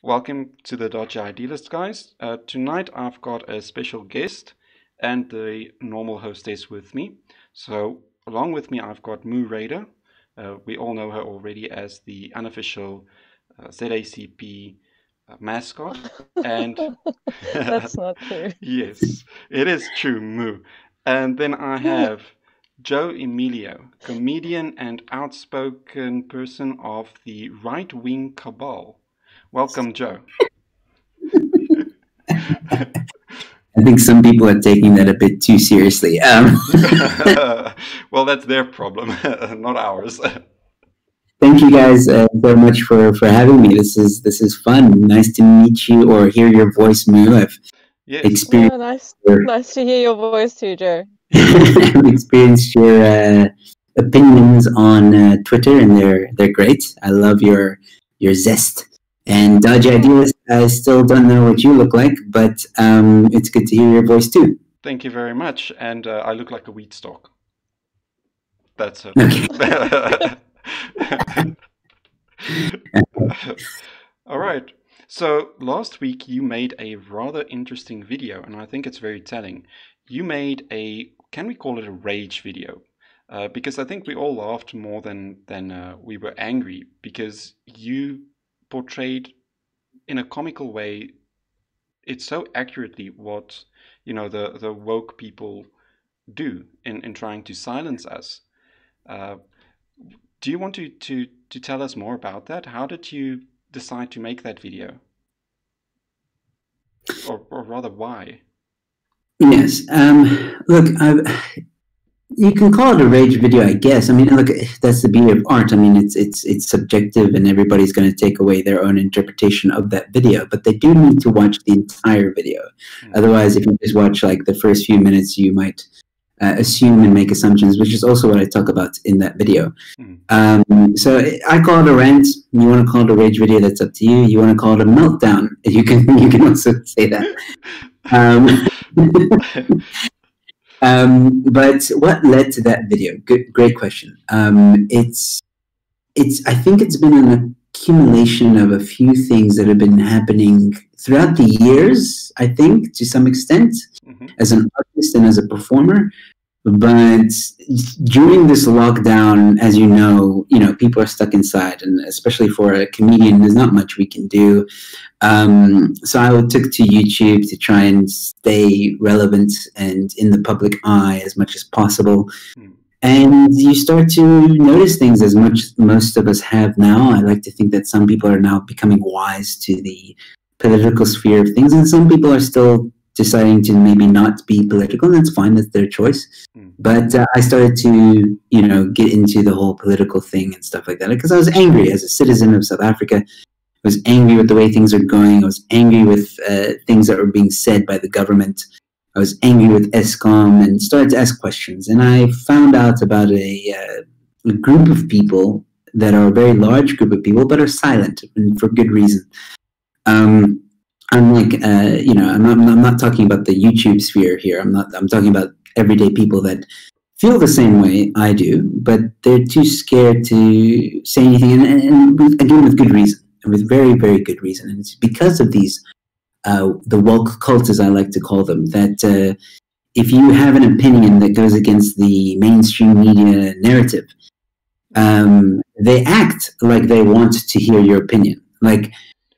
Welcome to the Dodgy Idealist, guys. Tonight I've got a special guest and the normal hostess with me. So, along with me, I've got Mooraider. We all know her already as the unofficial ZACP mascot. And That's not true. yes, it is true, Moo. And then I have Joe Emilio, comedian and outspoken person of the right wing cabal. Welcome, Joe. I think some people are taking that a bit too seriously. Well, that's their problem, not ours. Thank you guys very much for having me. This is fun. Nice to meet you or hear your voice, Moo. I've Yes. experienced Nice to hear your voice too, Joe. I've experienced your opinions on Twitter, and they're great. I love your zest. And Dodgy Idealist, I still don't know what you look like, but it's good to hear your voice too. Thank you very much. And I look like a wheat stalk. That's it. Okay. All right. So last week you made a rather interesting video, and I think it's very telling. You made can we call it a rage video? Because I think we all laughed more than we were angry, because you portrayed in a comical way it's so accurately what the woke people do in trying to silence us. Do you want to tell us more about that? How did you decide to make that video, or rather why? Yes. Look, you can call it a rage video, I guess. I mean, look, that's the beauty of art. I mean, it's subjective, and everybody's going to take away their own interpretation of that video. But they do need to watch the entire video. Otherwise, if you just watch like the first few minutes, you might assume and make assumptions, which is also what I talk about in that video. So I call it a rant. You want to call it a rage video? That's up to you. You want to call it a meltdown? You can also say that. But what led to that video? Great question. I think it's been an accumulation of a few things that have been happening throughout the years, I think, to some extent, as an artist and as a performer. But during this lockdown, as you know, people are stuck inside, and especially for a comedian, there's not much we can do. So I took to YouTube to try and stay relevant and in the public eye as much as possible. And you start to notice things, as most of us have now. I like to think that some people are now becoming wise to the political sphere of things, and some people are still deciding to maybe not be political, and that's fine. That's their choice. But I started to, get into the whole political thing and stuff like that, because I was angry as a citizen of South Africa. I was angry with the way things are going. I was angry with things that were being said by the government. I was angry with ESCOM, and started to ask questions. And I found out about a group of people that are a very large group of people, but are silent, and for good reason. I'm like, I'm not talking about the YouTube sphere here. I'm talking about everyday people that feel the same way I do, but they're too scared to say anything, and again, with good reason, and with very, very good reason. And it's because of these, the woke cults, as I like to call them, that if you have an opinion that goes against the mainstream media narrative, they act like they want to hear your opinion. Like,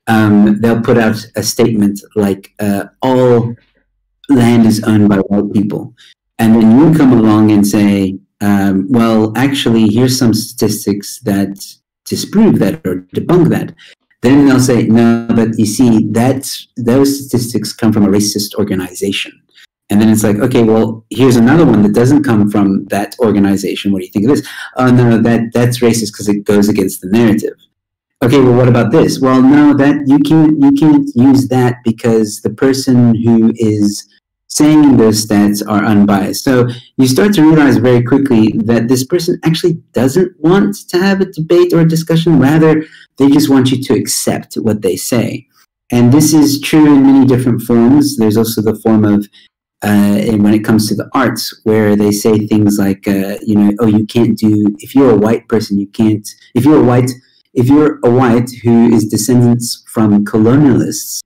they'll put out a statement like, all land is owned by white people. And then you come along and say, well, actually, here's some statistics that disprove that or debunk that. Then they'll say, no, but you see, those statistics come from a racist organization. And then it's like, okay, well, here's another one that doesn't come from that organization. What do you think of this? Oh, no, that's racist because it goes against the narrative. Okay, well, what about this? Well, no, that you can't use that because the person who is saying those stats are unbiased. So you start to realize very quickly that this person actually doesn't want to have a debate or a discussion. Rather, they just want you to accept what they say. And this is true in many different forms. There's also the form of, when it comes to the arts, where they say things like, oh, you can't do, if you're a white person, you can't, if you're you're a white who is descendants from colonialists,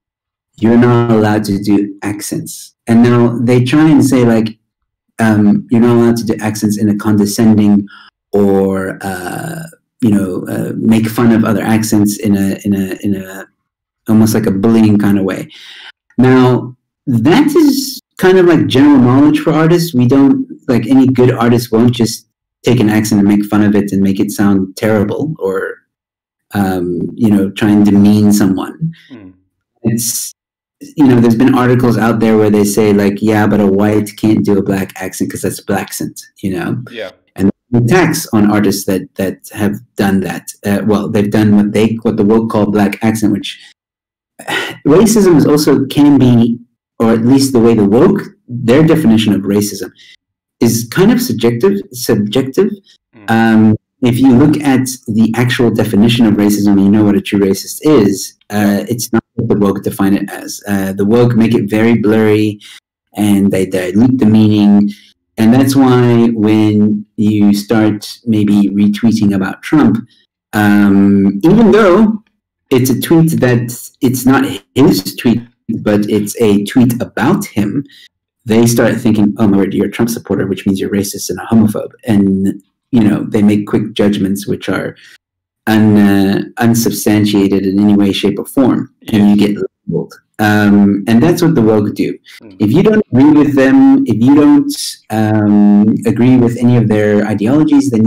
you're not allowed to do accents. And now they try and say like, you're not allowed to do accents in a condescending or make fun of other accents in a almost like a bullying kind of way. Now that is kind of like general knowledge for artists. We don't, like, any good artist won't just take an accent and make fun of it and make it sound terrible or try and demean someone. It's, there's been articles out there where they say like, yeah, but a white can't do a black accent because that's blaccent, Yeah. and attacks on artists that have done that. Well, they've done what the woke call black accent, which racism is also can be, or at least the way the woke, their definition of racism is kind of subjective. If you look at the actual definition of racism, you know what a true racist is. It's not what the woke define it as. The woke make it very blurry, and they dilute the meaning. And that's why when you start maybe retweeting about Trump, even though it's a tweet that it's not his tweet, but it's a tweet about him, they start thinking, oh my word, you're a Trump supporter, which means you're racist and a homophobe. And, they make quick judgments which are unsubstantiated in any way, shape, or form. And you get labeled. And that's what the woke do. If you don't agree with them, if you don't agree with any of their ideologies, then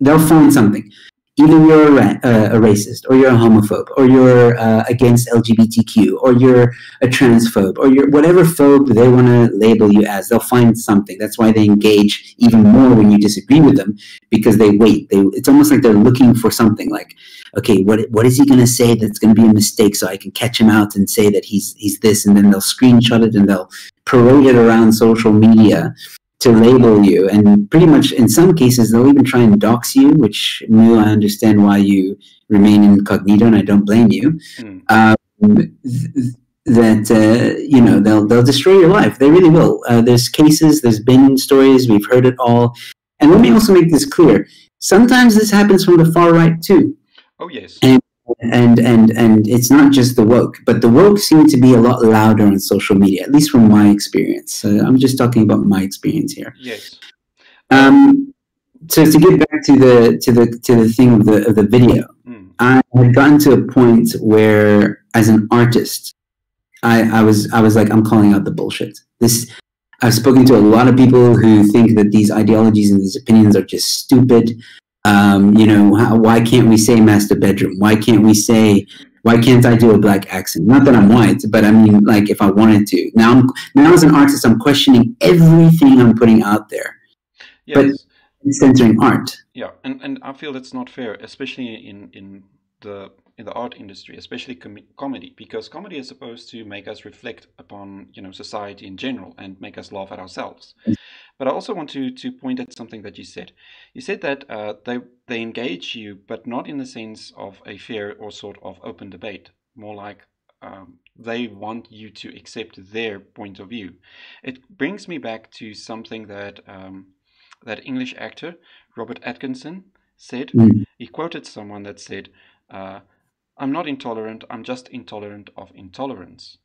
they'll find something. Either you're a racist, or you're a homophobe, or you're against LGBTQ, or you're a transphobe, or you're whatever phobe they want to label you as. They'll find something. That's why they engage even more when you disagree with them, because they wait. It's almost like they're looking for something. Like, okay, what is he going to say that's going to be a mistake, so I can catch him out and say that he's this, and then they'll screenshot it and they'll parade it around social media to label you. And pretty much in some cases they'll even try and dox you, which I understand why you remain incognito, and I don't blame you. They'll destroy your life. They really will. There's cases, there's been stories, we've heard it all. And let me also make this clear, sometimes this happens from the far right too. Oh yes. And it's not just the woke, but the woke seem to be a lot louder on social media, at least from my experience. I'm just talking about my experience here. Yes. So to get back to the thing of the video, I had gotten to a point where, as an artist, I was like, I'm calling out the bullshit. I've spoken to a lot of people who think that these ideologies and these opinions are just stupid. Why can't we say master bedroom? Why can't I do a black accent? Not that I'm white, but I mean, like, if I wanted to. Now as an artist, I'm questioning everything I'm putting out there. Yes. But it's censoring art. Yeah, and I feel that's not fair, especially in the art industry, especially comedy, because comedy is supposed to make us reflect upon society in general and make us laugh at ourselves. But I also want to point at something that you said. You said that they engage you, but not in the sense of a fair or sort of open debate. More like they want you to accept their point of view. It brings me back to something that that English actor Robert Atkinson said. He quoted someone that said, "I'm not intolerant. I'm just intolerant of intolerance."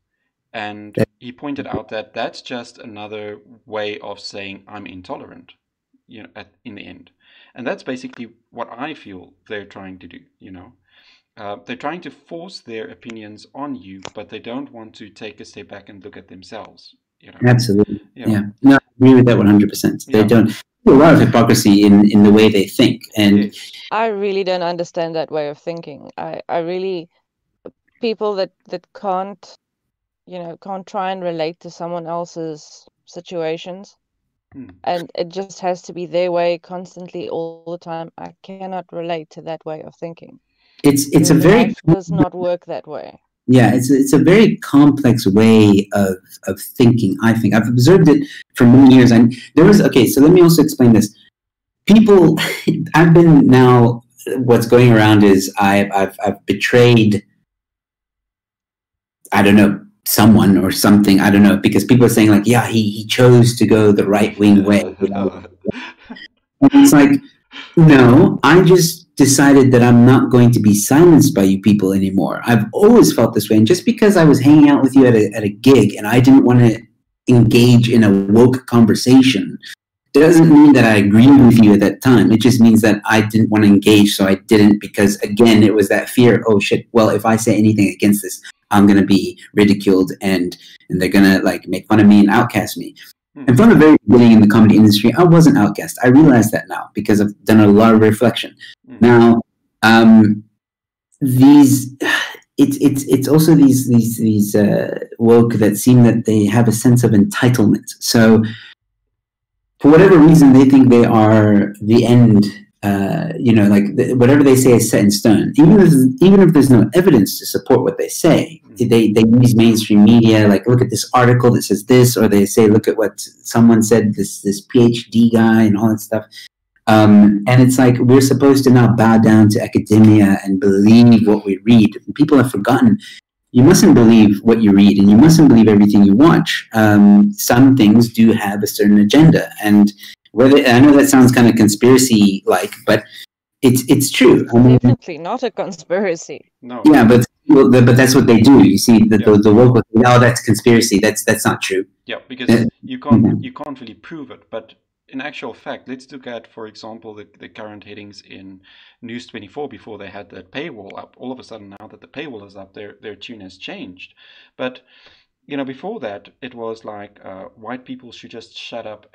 And he pointed out that that's just another way of saying I'm intolerant, in the end. And that's basically what I feel they're trying to do, They're trying to force their opinions on you, but they don't want to take a step back and look at themselves, Absolutely. Yeah. No, I agree with that 100%. They don't. There's a lot of hypocrisy in the way they think. And I really don't understand that way of thinking. I really, people that can't try and relate to someone else's situations, and it just has to be their way constantly all the time. I cannot relate to that way of thinking. It's a very life does not work that way. Yeah, it's a very complex way of thinking. I think I've observed it for many years, and so let me also explain this. People, I've been now. What's going around is I've betrayed, I don't know, someone or something, I don't know, because people are saying like, yeah, he chose to go the right wing way. And it's like, no, I just decided that I'm not going to be silenced by you people anymore. I've always felt this way. And just because I was hanging out with you at a gig and I didn't want to engage in a woke conversation doesn't mean that I agreed with you at that time. It just means that I didn't want to engage, so I didn't, because again, it was that fear, oh shit, well, if I say anything against this, I'm going to be ridiculed and they're going to like make fun of me and outcast me. And from the very beginning in the comedy industry, I wasn't outcast. I realize that now because I've done a lot of reflection. Now, it's also these woke that seem that they have a sense of entitlement. So for whatever reason, they think they are the end. Whatever they say is set in stone. Even if there's no evidence to support what they say, they use mainstream media. Like, look at this article that says this, or they say, look at what someone said. This PhD guy and all that stuff. And it's like we're supposed to now bow down to academia and believe what we read. People have forgotten. You mustn't believe what you read, and you mustn't believe everything you watch. Some things do have a certain agenda, and I know that sounds kind of conspiracy-like, but it's true. I mean, definitely not a conspiracy. No. Yeah, but that's what they do. You see, the woke, oh, that's conspiracy. That's not true. Yeah, because you can't really prove it, but in actual fact, let's look at, for example, the current headings in News 24 before they had that paywall up. All of a sudden, now that the paywall is up, their tune has changed. But, before that, it was like white people should just shut up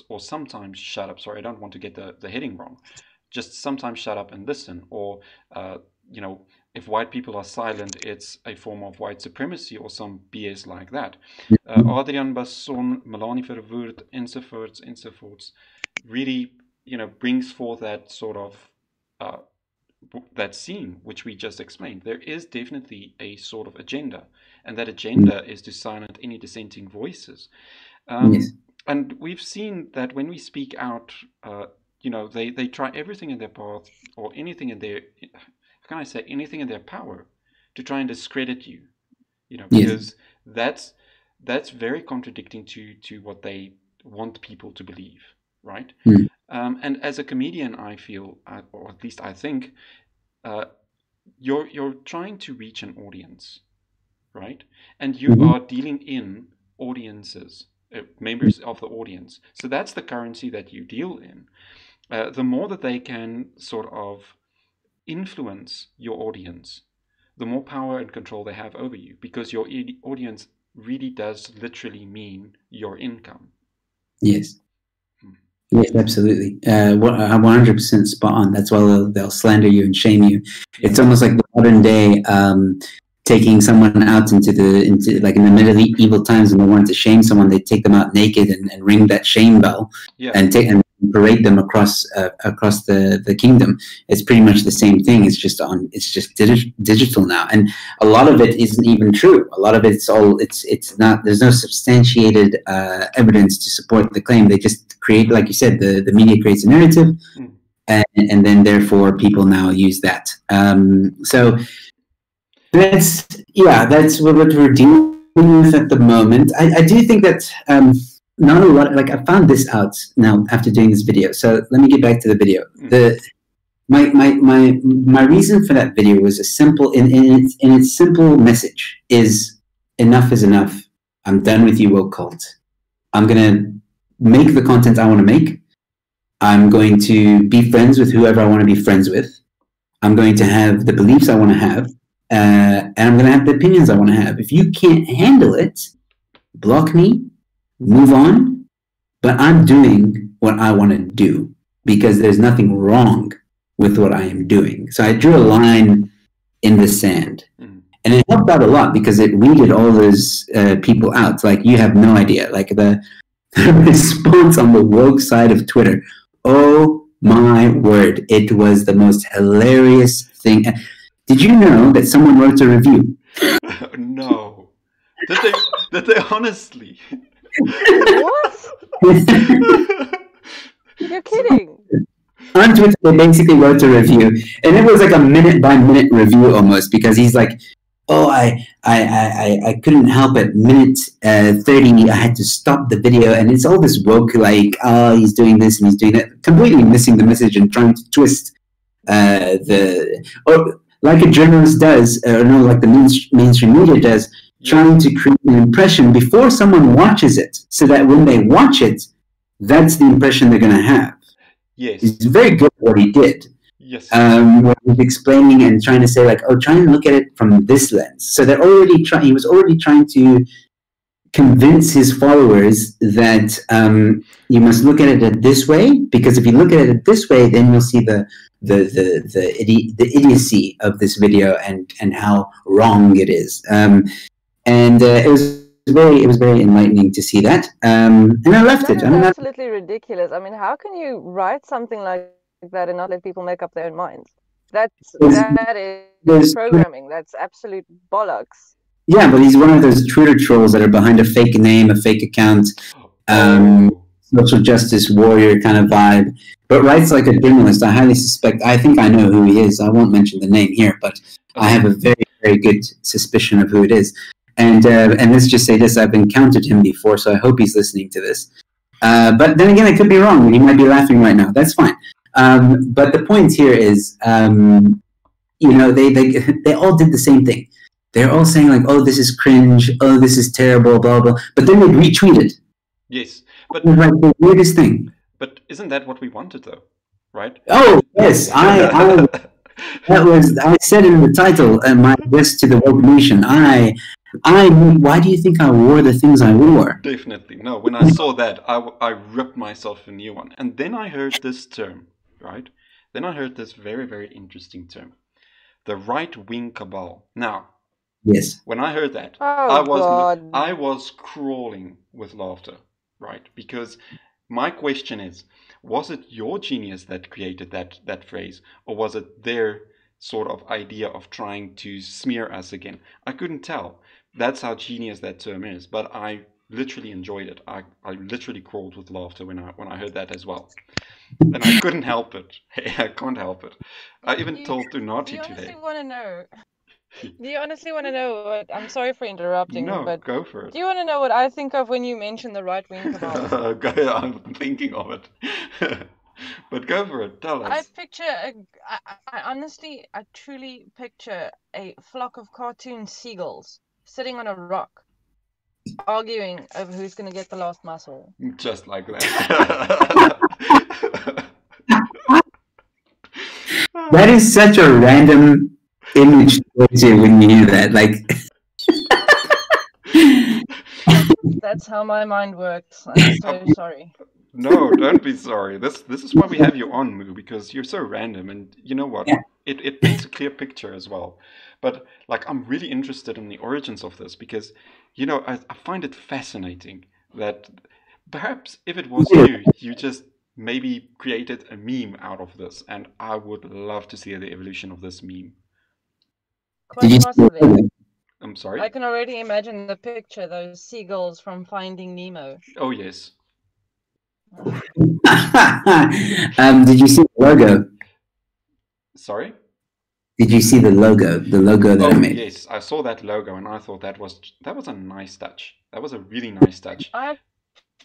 or sometimes shut up. Sorry, I don't want to get the heading wrong. Just sometimes shut up and listen. Or, if white people are silent, it's a form of white supremacy or some BS like that. Adrian Basson, Melanie Verwoerd, enzovoorts, really, brings forth that sort of that scene which we just explained. There is definitely a sort of agenda, and that agenda is to silence any dissenting voices. Yes. And we've seen that when we speak out, they try everything in their path or anything in their anything in their power to try and discredit you, because that's very contradicting to what they want people to believe, right? And as a comedian, I feel, or at least I think, you're trying to reach an audience, right? And you are dealing in audiences, members of the audience. So that's the currency that you deal in. The more that they can sort of influence your audience, the more power and control they have over you, because your audience really does literally mean your income. Yes. Yes, absolutely. 100% spot on. That's why they'll slander you and shame you. It's almost like the modern day taking someone out into like in the medieval times when they wanted to shame someone, they take them out naked and ring that shame bell and parade them across the kingdom. It's pretty much the same thing. It's just digital now, and a lot of it isn't even true. A lot of it's not. There's no substantiated evidence to support the claim. They just create, like you said, the media creates a narrative, and then therefore people now use that. So that's what we're dealing with at the moment. I do think that. Not a lot. Like, I found this out now after doing this video. So let me get back to the video. My reason for that video was a simple, in its simple message is enough is enough. I'm done with you, woke cult. I'm gonna make the content I want to make. I'm going to be friends with whoever I want to be friends with. I'm going to have the beliefs I want to have, and I'm going to have the opinions I want to have. If you can't handle it, block me. Move on, but I'm doing what I want to do because there's nothing wrong with what I am doing. So I drew a line in the sand, and it helped out a lot because it weeded all those people out. Like, you have no idea. Like, the response on the woke side of Twitter, oh my word, it was the most hilarious thing. Did you know that someone wrote a review? No. Did they honestly? What? You're kidding. On Twitter, they basically wrote a review, and it was like a minute-by-minute review almost, because he's like, oh, I couldn't help at minute 30, I had to stop the video, and it's all this woke, like, oh, he's doing this and he's doing that, completely missing the message and trying to twist or like a journalist does, or no, like the mainstream media does, trying to create an impression before someone watches it, so that when they watch it, that's the impression they're going to have. Yes. He's very good at what he did. Yes. When he's explaining and trying to say like, oh, try and look at it from this lens. So they're already he was already trying to convince his followers that you must look at it this way, because if you look at it this way, then you'll see the idiocy of this video and how wrong it is. It was very enlightening to see that. And I left it. That is absolutely ridiculous. I mean, how can you write something like that and not let people make up their own minds? That is programming. That's absolute bollocks. Yeah, but he's one of those Twitter trolls that are behind a fake name, a fake account, social justice warrior kind of vibe, but writes like a journalist. I highly suspect, I think I know who he is. I won't mention the name here, but I have a very, very good suspicion of who it is. And let's just say this, I've encountered him before, so I hope he's listening to this. But then again, I could be wrong. He might be laughing right now. That's fine. But the point here is, you know, they all did the same thing. They're all saying like, oh, this is cringe, oh, this is terrible, blah, blah. But then they retweet it. Yes. But it's like the weirdest thing. But isn't that what we wanted though? Right? Oh, yes. I said in the title, my guest to the woke nation, why do you think I wore the things I wore? Definitely. No, when I saw that, I ripped myself a new one. And then I heard this term, right? Then I heard this very, very interesting term. The right-wing cabal. Now, yes. When I heard that, God. I was crawling with laughter, right? Because my question is, was it your genius that created that phrase, or was it their sort of idea of trying to smear us again? I couldn't tell. That's how genius that term is, but I literally enjoyed it. I literally crawled with laughter when I heard that as well. And I couldn't help it. I can't help it. I even told Tunati today. Do you honestly want to know what, I'm sorry for interrupting, but go for it. Do you want to know what I think of when you mention the right-wing cabal? I'm thinking of it. But go for it, tell us. I truly picture a flock of cartoon seagulls sitting on a rock, arguing over who's going to get the last muscle. Just like that. That is such a random image when you hear that. Like, that's how my mind works. I'm so sorry. No, don't be sorry. This is why we have you on, Moo, because you're so random, and you know what? Yeah. It paints a clear picture as well. But like, I'm really interested in the origins of this because, you know, I find it fascinating that perhaps if it was you just maybe created a meme out of this, and I would love to see the evolution of this meme. Quite possibly. I'm sorry? I can already imagine the picture, those seagulls from Finding Nemo. Oh, yes. Did you see the logo? Sorry? Did you see the logo? The logo that I made? Yes, I saw that logo and I thought that was a nice touch. That was a really nice touch. I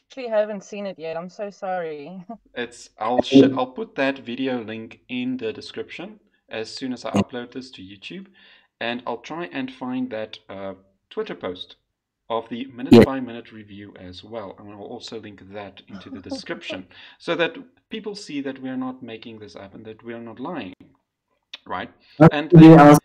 actually haven't seen it yet. I'm so sorry. I'll put that video link in the description as soon as I upload this to YouTube, and I'll try and find that Twitter post of the minute-by-minute review as well, and I'll also link that into the description so that people see that we are not making this up and that we are not lying, right? And I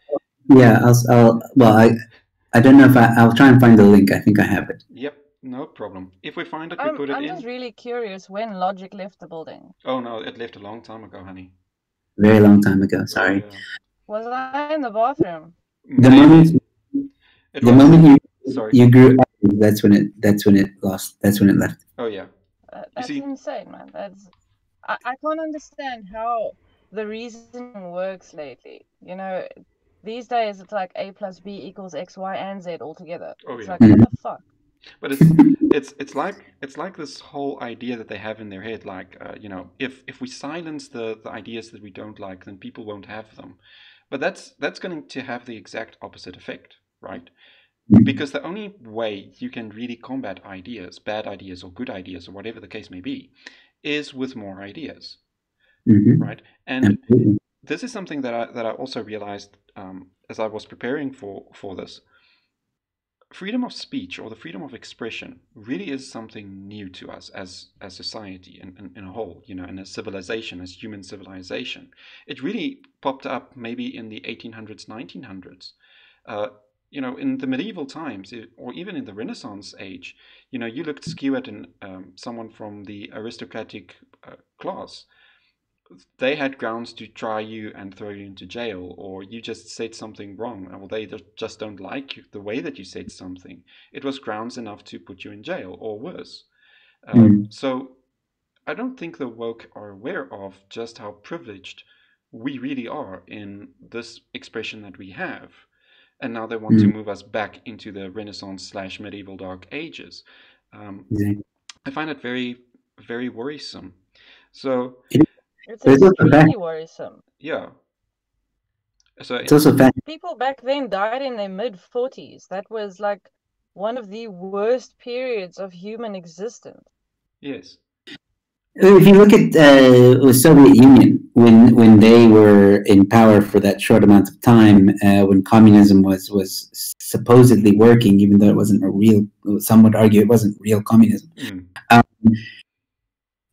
don't know if I'll try and find the link. I think I have it. Yep, no problem. If we find it, we put it in. I'm just really curious when Logic left the building. Oh no, it left a long time ago, honey. Very long time ago. Sorry. Oh, yeah. Was I in the bathroom? The moment you grew up, that's when it left. Oh yeah. That's insane, man. I can't understand how the reasoning works lately. You know, these days it's like A plus B equals X, Y, and Z all together. Oh, it's yeah. like, what the fuck? But it's like this whole idea that they have in their head, like you know, if we silence the ideas that we don't like, then people won't have them. But that's going to have the exact opposite effect, right? Because the only way you can really combat ideas, bad ideas or good ideas or whatever the case may be, is with more ideas, right? And this is something that I also realized as I was preparing for this. Freedom of speech or the freedom of expression really is something new to us as society and in a whole, in a civilization, as human civilization. It really popped up maybe in the 1800s, 1900s. In the medieval times, or even in the Renaissance age, you looked skew at someone from the aristocratic class. They had grounds to try you and throw you into jail, or you just said something wrong, or they just don't like you, the way that you said something. It was grounds enough to put you in jail, or worse. So I don't think the woke are aware of just how privileged we really are in this expression that we have. And now they want to move us back into the Renaissance / medieval dark ages. I find it very, very worrisome. So it's extremely worrisome. Yeah. So it's also people back then died in their mid-40s. That was like one of the worst periods of human existence. Yes. If you look at the Soviet Union, when they were in power for that short amount of time, when communism was supposedly working, even though it wasn't some would argue it wasn't real communism.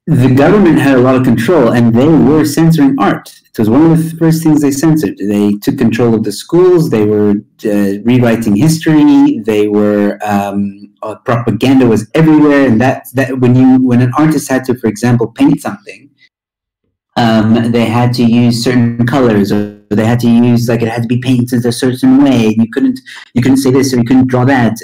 The government had a lot of control, and they were censoring art. It was one of the first things they censored. They took control of the schools. They were rewriting history. They were propaganda was everywhere, and that when an artist had to, for example, paint something, they had to use certain colors, or they had to use it had to be painted a certain way. You couldn't say this, or you couldn't draw that.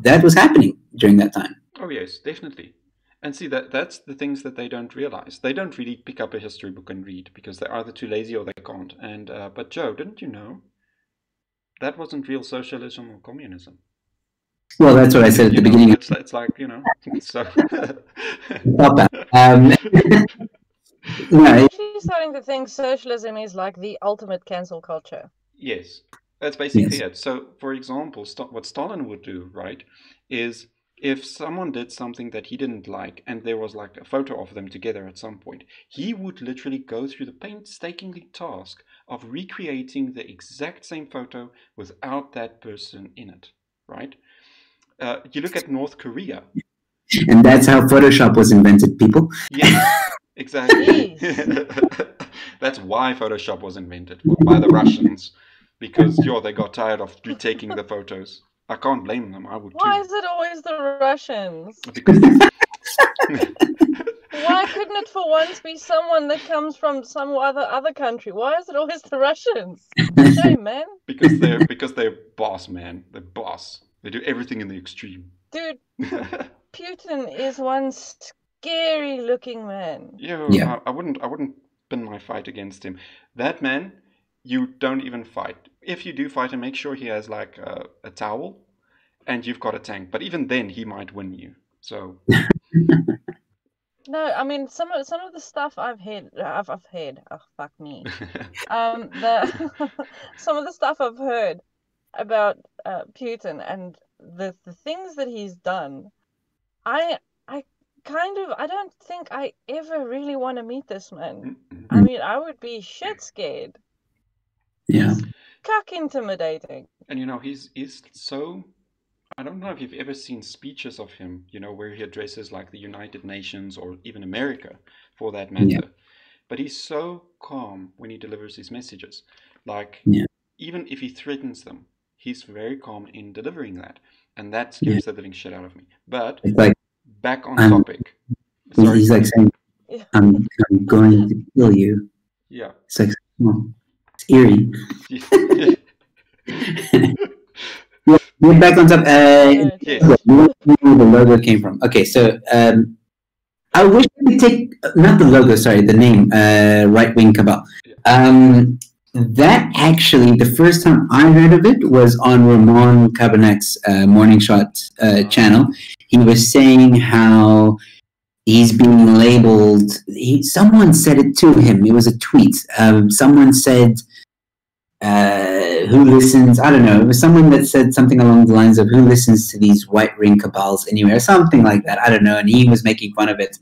That was happening during that time. Oh yes, definitely. And see, that's the things that they don't realize. They don't really pick up a history book and read because they're either too lazy or they can't. And but Joe, didn't you know that wasn't real socialism or communism? Well, that's what I said at the beginning. It's like so. I'm actually starting to think socialism is like the ultimate cancel culture. Yes, that's basically it. So, for example, what Stalin would do, right, is if someone did something that he didn't like and there was like a photo of them together at some point, he would literally go through the painstakingly task of recreating the exact same photo without that person in it, right? You look at North Korea. And that's how Photoshop was invented, people. Yeah, exactly. That's why Photoshop was invented, by the Russians, because they got tired of retaking the photos. I can't blame them. I would too. Why is it always the Russians? Because why couldn't it for once be someone that comes from some other country? Why is it always the Russians? Shame, man. Because they're boss, man. They're boss. They do everything in the extreme. Dude, Putin is one scary looking man. Yeah. I wouldn't pin my fight against him. That man, you don't even fight. If you do fight him, make sure he has like a towel and you've got a tank. But even then, he might win you. So. No, I mean some of the stuff I've heard. Oh fuck me. Some of the stuff I've heard about Putin and the things that he's done. I don't think I ever really want to meet this man. I mean, I would be shit scared. Yeah. Cuck intimidating. And he's so. I don't know if you've ever seen speeches of him, where he addresses like the United Nations or even America, for that matter. Yeah. But he's so calm when he delivers his messages. Like, even if he threatens them, he's very calm in delivering that. And that scares the living shit out of me. But back on topic. Sorry. He's like saying, I'm going to kill you. Yeah. It's like, it's eerie. We're back on top. Where the logo came from. Okay, so I wish we could take, not the logo, sorry, the name, Right Wing Cabal. That actually, the first time I heard of it was on Ramon Cabinet's Morning Shot channel. He was saying how he's being labeled, someone said it to him, it was a tweet. Someone said, who listens, I don't know, it was someone that said something along the lines of who listens to these white ring cabals anyway, or something like that, I don't know, and he was making fun of it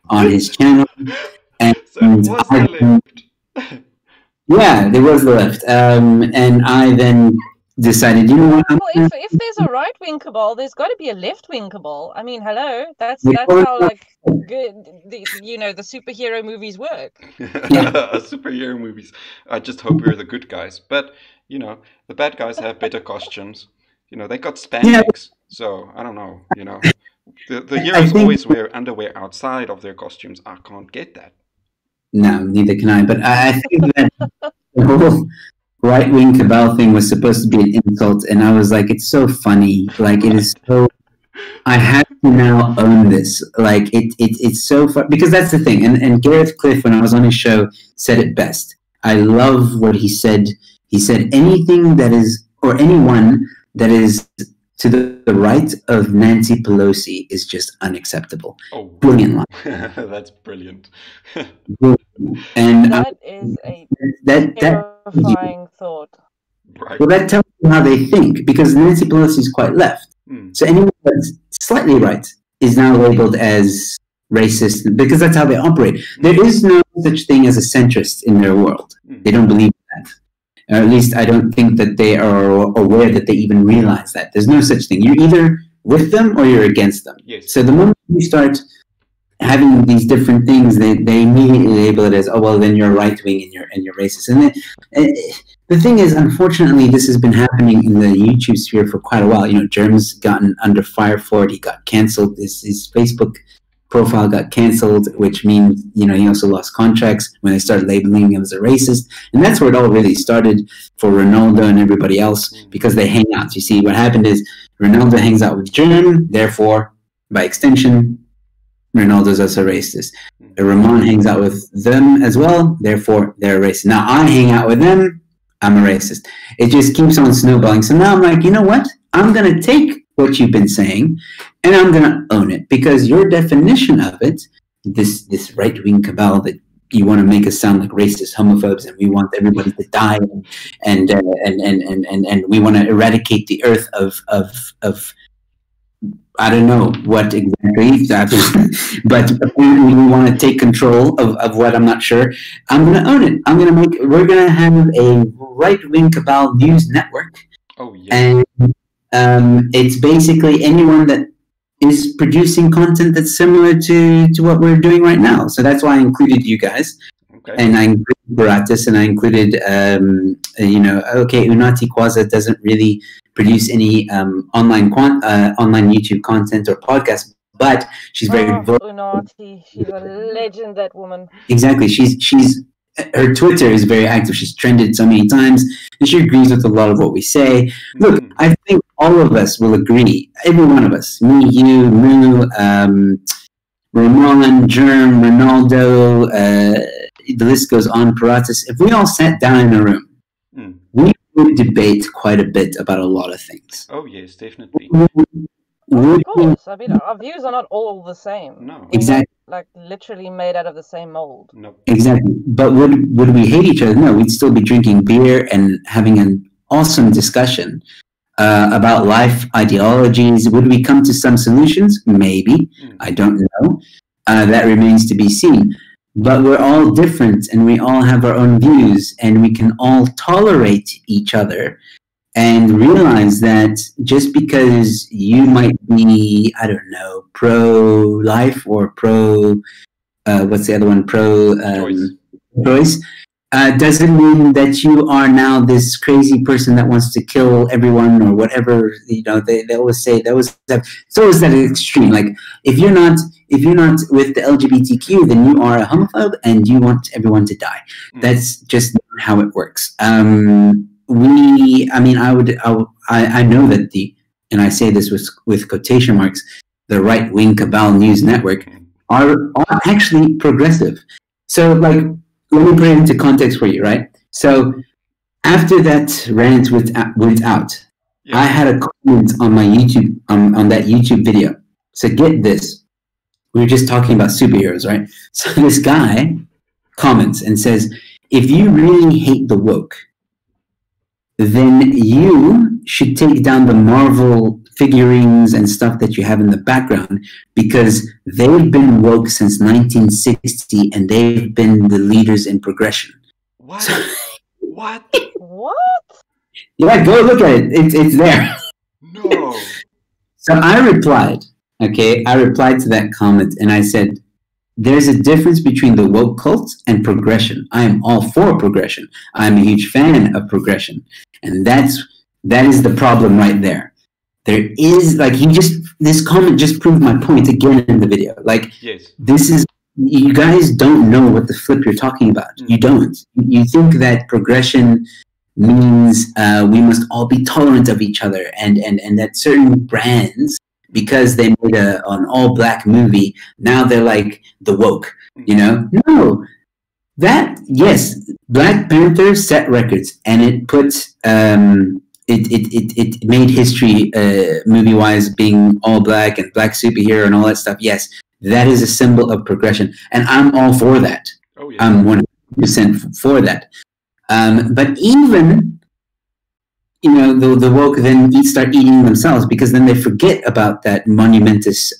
on his channel. And Yeah, there was the left. And I then decided, you know what? Well, if there's a right-wing cabal, there's got to be a left-wing cabal. I mean, hello, that's They call it- how like good the superhero movies work. Superhero movies. I just hope we're the good guys. But, the bad guys have better costumes. They got spandex. So, I don't know, The heroes always wear underwear outside of their costumes. I can't get that. No, neither can I. But I think that the whole right-wing cabal thing was supposed to be an insult, and I was like, it's so funny. Like, it is so... I have to now own this. Like, it's so fun. Because that's the thing. And Gareth Cliff, when I was on his show, said it best. I love what he said. He said, anything that is, or anyone that is to the right of Nancy Pelosi is just unacceptable. Oh, brilliant line. That's brilliant. And that is a that terrifying thought. Right. Well, that tells you how they think, because Nancy Pelosi is quite left. So anyone that's slightly right is now labeled as racist, because that's how they operate. There is no such thing as a centrist in their world. They don't believe that. Or at least I don't think that they are aware that they even realize that. There's no such thing. You're either with them or you're against them. Yes. So the moment you start having these different things, they immediately label it as, oh, well, then you're right-wing and you're racist. And the thing is, unfortunately, this has been happening in the YouTube sphere for quite a while. Germ's gotten under fire for it. He got canceled. His Facebook profile got canceled, which means, he also lost contracts when they started labeling him as a racist. And that's where it all really started for Ronaldo and everybody else, because they hang out. You see, what happened is Ronaldo hangs out with Germ, therefore, by extension, Ronaldo's also racist. Ramon hangs out with them as well, therefore, they're racist. Now, I hang out with them, I'm a racist. It just keeps on snowballing. So now I'm like, you know what? I'm going to take what you've been saying, and I'm going to own it, because your definition of it, this right-wing cabal that you want to make us sound like racist homophobes, and we want everybody to die, and we want to eradicate the earth of I don't know what exactly, but apparently we want to take control of what, I'm not sure. I'm going to own it. We're going to have a right-wing cabal news network. Oh, yeah. And it's basically anyone that is producing content that's similar to what we're doing right now. So that's why I included you guys. Okay. And I included Baratus, and I included, Unati Kwaza doesn't really produce any online YouTube content or podcast, but she's very Unati, she's a legend, that woman. Exactly. She's her Twitter is very active. She's trended so many times, and she agrees with a lot of what we say. Look, I think all of us will agree. Every one of us, me, you, Moo, Ramon, Germ, Ronaldo, the list goes on, Paratus. If we all sat down in a room, we would debate quite a bit about a lot of things. Oh, yes, definitely. Of course. I mean, our views are not all the same. No. Exactly. Like literally made out of the same mold. No. Exactly. But would we hate each other? No, we'd still be drinking beer and having an awesome discussion about life, ideologies. Would we come to some solutions? Maybe. I don't know. That remains to be seen. But we're all different, and we all have our own views, and we can all tolerate each other and realize that just because you might be, I don't know, pro-life or what's the other one? Choice, doesn't mean that you are now this crazy person that wants to kill everyone or whatever. They always say it's always that extreme. Like if you're not with the LGBTQ, then you are a homophobe and you want everyone to die. That's just not how it works. I know that and I say this with quotation marks, the right-wing cabal news network are actually progressive. So, like, let me put it into context for you, right? So, after that rant went out, I had a comment on my YouTube, on that YouTube video. So, get this. We were just talking about superheroes, right? So, this guy comments and says, if you really hate the woke, then you should take down the Marvel figurines and stuff that you have in the background, because they've been woke since 1960 and they've been the leaders in progression. What? What? What? Yeah, go look at it. It's there. No. So I replied, okay, I replied to that comment and I said, there's a difference between the woke cult and progression. I am all for progression. I'm a huge fan of progression. And that is the problem right there. There is, like, this comment just proved my point again in the video. Like, yes. You guys don't know what the flip you're talking about. You don't. You think that progression means we must all be tolerant of each other, and that certain brands, because they made an all-black movie, now they're like the woke, you know? No. That, yes, Black Panther set records, and it put, it made history movie-wise, being all black and black superhero and all that stuff. Yes, that is a symbol of progression, and I'm all for that. Oh, yeah. I'm 100% for that. But even, you know, the woke then start eating themselves, because then they forget about that monumentous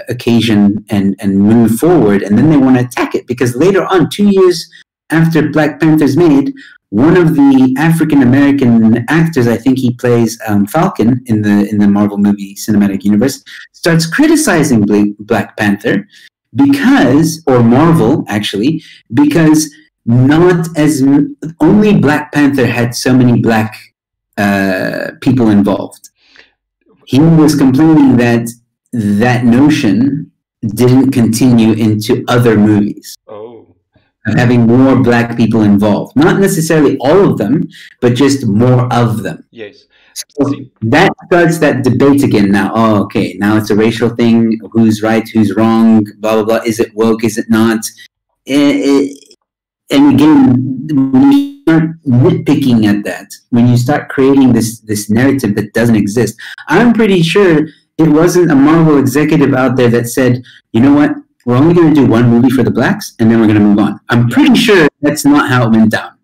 occasion and move forward, and then they want to attack it, because later on, 2 years after Black Panther's made, one of the African American actors, I think he plays Falcon in the Marvel movie cinematic universe, starts criticizing Black Panther or Marvel actually, because only Black Panther had so many black people involved. He was complaining that notion didn't continue into other movies. Oh. Having more black people involved. Not necessarily all of them, but just more of them. Yes. So that starts that debate again now. Oh, okay, now it's a racial thing. Who's right, who's wrong, blah, blah, blah. Is it woke, is it not? And again, when you start nitpicking at that, when you start creating this narrative that doesn't exist, I'm pretty sure it wasn't a Marvel executive out there that said, you know what, we're only going to do one movie for the blacks, and then we're going to move on. I'm pretty sure that's not how it went down.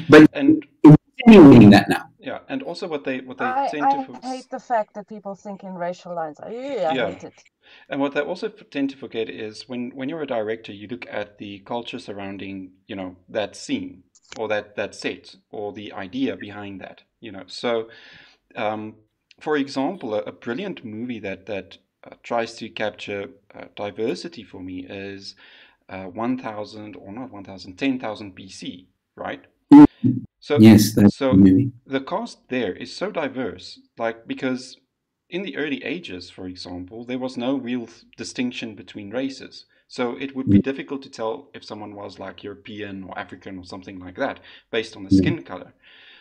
But insinuating that now. Yeah, and also what they tend to... I hate the fact that people think in racial lines. I hate it. And what they also tend to forget is when you're a director, you look at the culture surrounding, you know, that scene or that set or the idea behind that, you know. So, for example, a brilliant movie that tries to capture diversity for me is 1000 or not 1000, 10,000 BC, right? So, yes, that's so the movie. The cast there is so diverse, like, because in the early ages, for example, there was no real distinction between races. So it would be difficult to tell if someone was like European or African or something like that based on the skin color.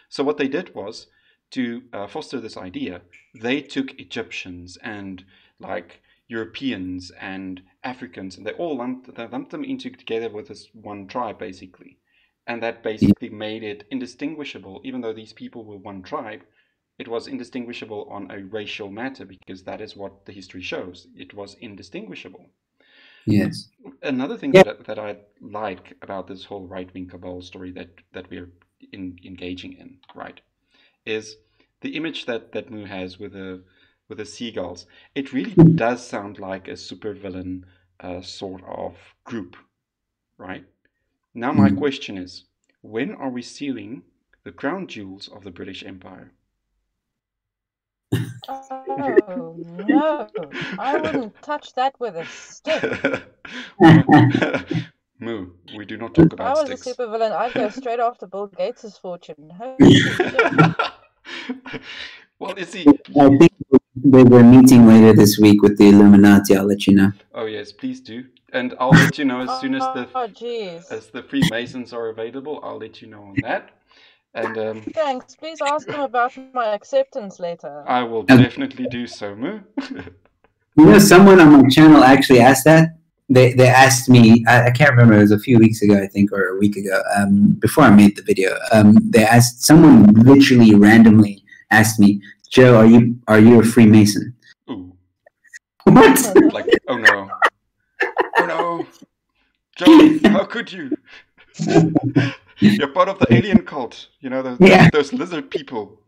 So what they did was to foster this idea, they took Egyptians and like Europeans and Africans, and they lumped them together with this one tribe, basically. And that basically made it indistinguishable. Even though these people were one tribe, it was indistinguishable on a racial matter, because that is what the history shows. It was indistinguishable. Yes. Another thing that I like about this whole right-wing cabal story that we're engaging in, right, is the image that Moo has with the seagulls. It really does sound like a supervillain sort of group, right? Now my question is, when are we sealing the crown jewels of the British Empire? Oh, no. I wouldn't touch that with a stick. Moo, we do not talk about sticks. sticks. If I was a supervillain, I'd go straight after Bill Gates' fortune. Holy shit. Well, you see... I think we're meeting later this week with the Illuminati. I'll let you know. Oh, yes, please do. And I'll let you know as soon as as the Freemasons are available. I'll let you know on that. And thanks. Please ask them about my acceptance letter. I will definitely do so, Moo. You know, someone on my channel actually asked that. They asked me, I can't remember, it was a few weeks ago, I think, or a week ago, before I made the video. Someone literally randomly asked me, Joe, are you a Freemason? Ooh. What? Like, oh no. Oh no. Joe, how could you? You're part of the alien cult. You know, those lizard people.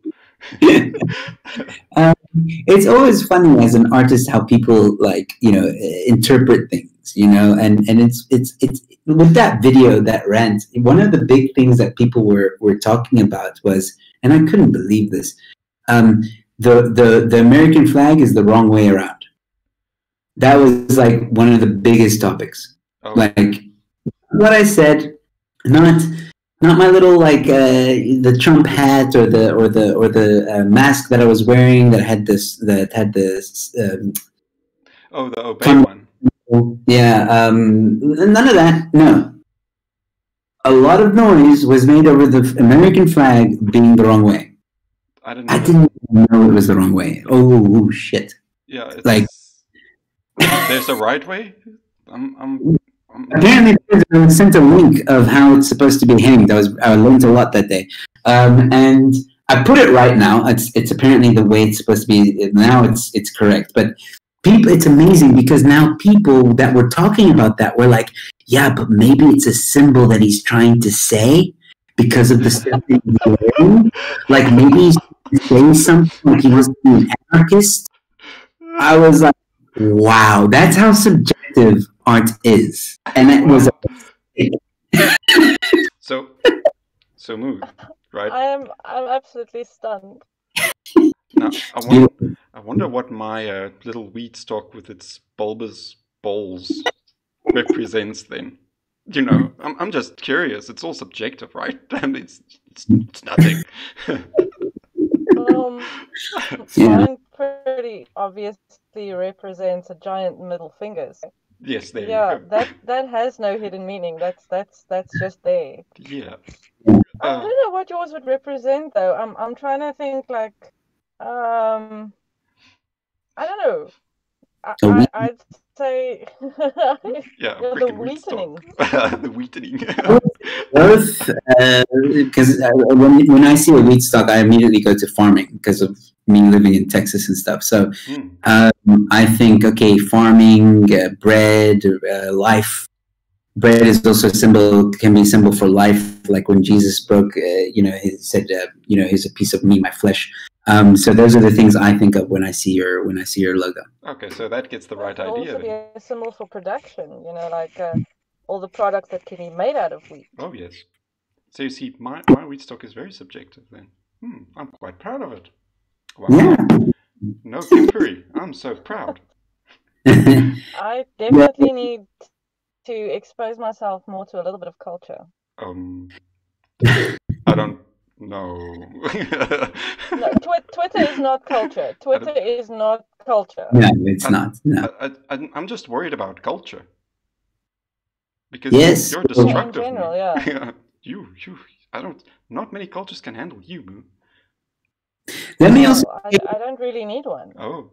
It's always funny as an artist how people, like, you know, interpret things. things, and it's with that video, that rant, one of the big things that people were talking about was, and I couldn't believe this, the American flag is the wrong way around. That was like one of the biggest topics. Oh. Like what I said, not my little the Trump hat or the mask that I was wearing that had this oh, the obey one. Yeah, none of that. No. A lot of noise was made over the American flag being the wrong way. I didn't know it was the wrong way. Oh shit! Yeah, it's like there's a right way. Apparently, I sent a link of how it's supposed to be hanged. I learned a lot that day, and I put it right now. It's apparently the way it's supposed to be. Now it's correct, but. It's amazing because now people that were talking about that were like, yeah, but maybe it's a symbol that he's trying to say because of the stuff that he's wearing. Like maybe he's saying something like he wants to be an anarchist. I was like, wow, that's how subjective art is. And it was so moved, right? I'm absolutely stunned. Now, I wonder what my little wheat stalk with its bulbous balls represents then. I'm just curious. It's all subjective, right? I mean, it's nothing. Mine pretty obviously represents a giant middle finger. So. Yes, there you go. that has no hidden meaning. That's just there. Yeah. I don't know what yours would represent though. I'm trying to think like. I don't know. I'd say the wheatening. The wheatening. Both, because when I see a wheat stalk, I immediately go to farming because of me living in Texas and stuff. So I think, okay, farming, bread, life. Bread is also can be a symbol for life. Like when Jesus spoke, he said, here's a piece of me, my flesh. So those are the things I think of when I see your logo. Okay, so that gets the right idea. It also be a symbol for production, like all the products that can be made out of wheat. Oh yes. So you see, my wheat stock is very subjective. Then, I'm quite proud of it. Wow. Yeah. No kippery. I'm so proud. I definitely need to expose myself more to a little bit of culture. I don't. No. No, Twitter is not culture. Twitter is not culture. No, it's not. No. I'm just worried about culture. Because you're yes. destructive. In general, yeah. You. Not many cultures can handle you, Moo. Let me also. I don't really need one. Oh.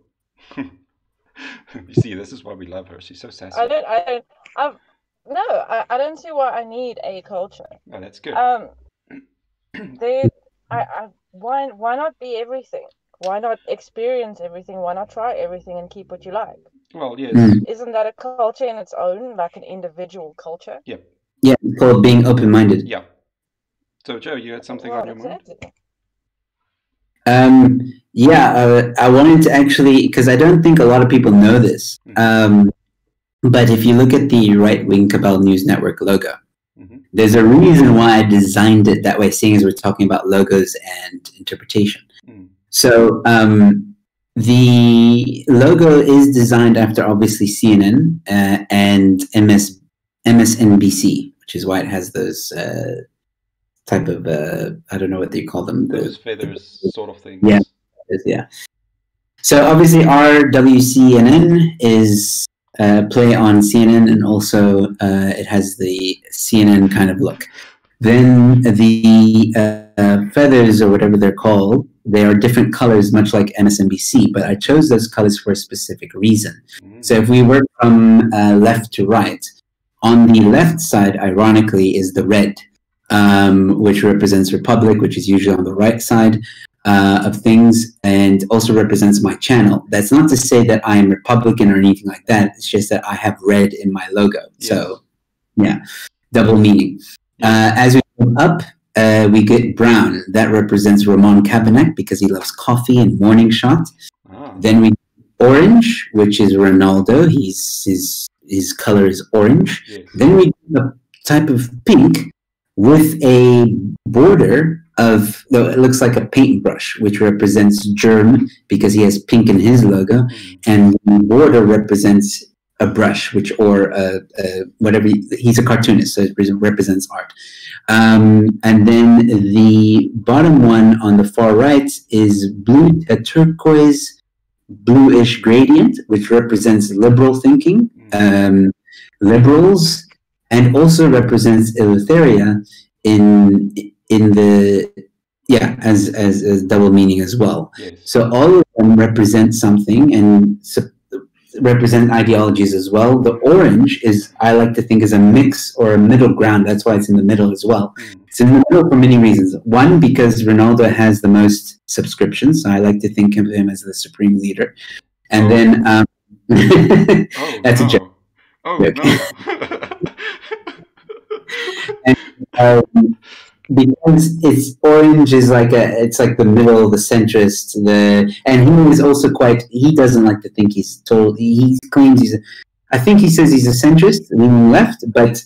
You see, this is why we love her. She's so sassy. I don't see why I need a culture. Oh, that's good. Why not be everything? Why not experience everything? Why not try everything and keep what you like? Well, yes. Isn't that a culture in its own, like an individual culture? Yep. Yeah, it's called being open-minded. Yeah. So, Joe, you had something on your mind? I wanted to actually, because I don't think a lot of people know this, but if you look at the right-wing Cabal News Network logo, there's a reason why I designed it that way, seeing as we're talking about logos and interpretation. So the logo is designed after, obviously, CNN and MSNBC, which is why it has those type of, I don't know what they call them. Those feathers sort of things. Yeah. So obviously RWCNN is play on CNN, and also it has the CNN kind of look. Then the feathers, or whatever they're called, they are different colors, much like MSNBC, but I chose those colors for a specific reason. So if we work from left to right, on the left side, ironically, is the red, which represents Republic, which is usually on the right side of things, and also represents my channel. That's not to say that I am Republican or anything like that. It's just that I have red in my logo. Yes. So, yeah, double meaning. As we go up, we get brown. That represents Ramon Cabernet because he loves coffee and morning shot. Then we orange, which is Ronaldo. His his color is orange. Yes. Then we do a type of pink with a border of, it looks like a paintbrush, which represents germ because he has pink in his logo, and the border represents a brush, which, or whatever, he's a cartoonist, so it represents art. And then the bottom one on the far right is blue, a turquoise bluish gradient, which represents liberal thinking, liberals, and also represents Eleutheria in the, yeah, as double meaning as well. Yes. So all of them represent something and represent ideologies as well. The orange is, I like to think, is a mix or a middle ground. That's why it's in the middle as well. It's in the middle for many reasons. One, because Ronaldo has the most subscriptions, so I like to think of him as the supreme leader. And then that's a joke. Oh no. And, because it's orange is like it's like the middle, the centrist, and he is also quite, he doesn't like to think he's total, he claims I think he says he's a centrist, leaning left, but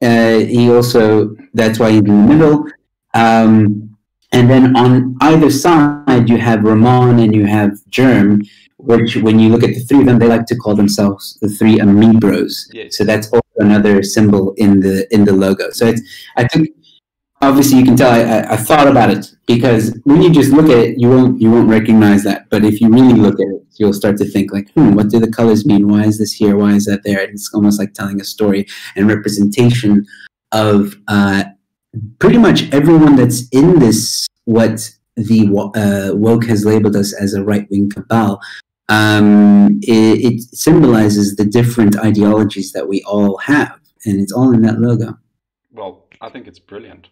he also, that's why he's in the middle. And then on either side you have Ramon and you have Germ, which when you look at the three of them, they like to call themselves the three Amibros. Yes. So that's also another symbol in the logo. So it's, I think, obviously you can tell I thought about it, because when you just look at it, you won't recognize that. But if you really look at it, you'll start to think like, what do the colors mean? Why is this here? Why is that there? And it's almost like telling a story and representation of pretty much everyone that's in this, what the woke has labeled us as a right-wing cabal. It symbolizes the different ideologies that we all have, and it's all in that logo. Well, I think it's brilliant.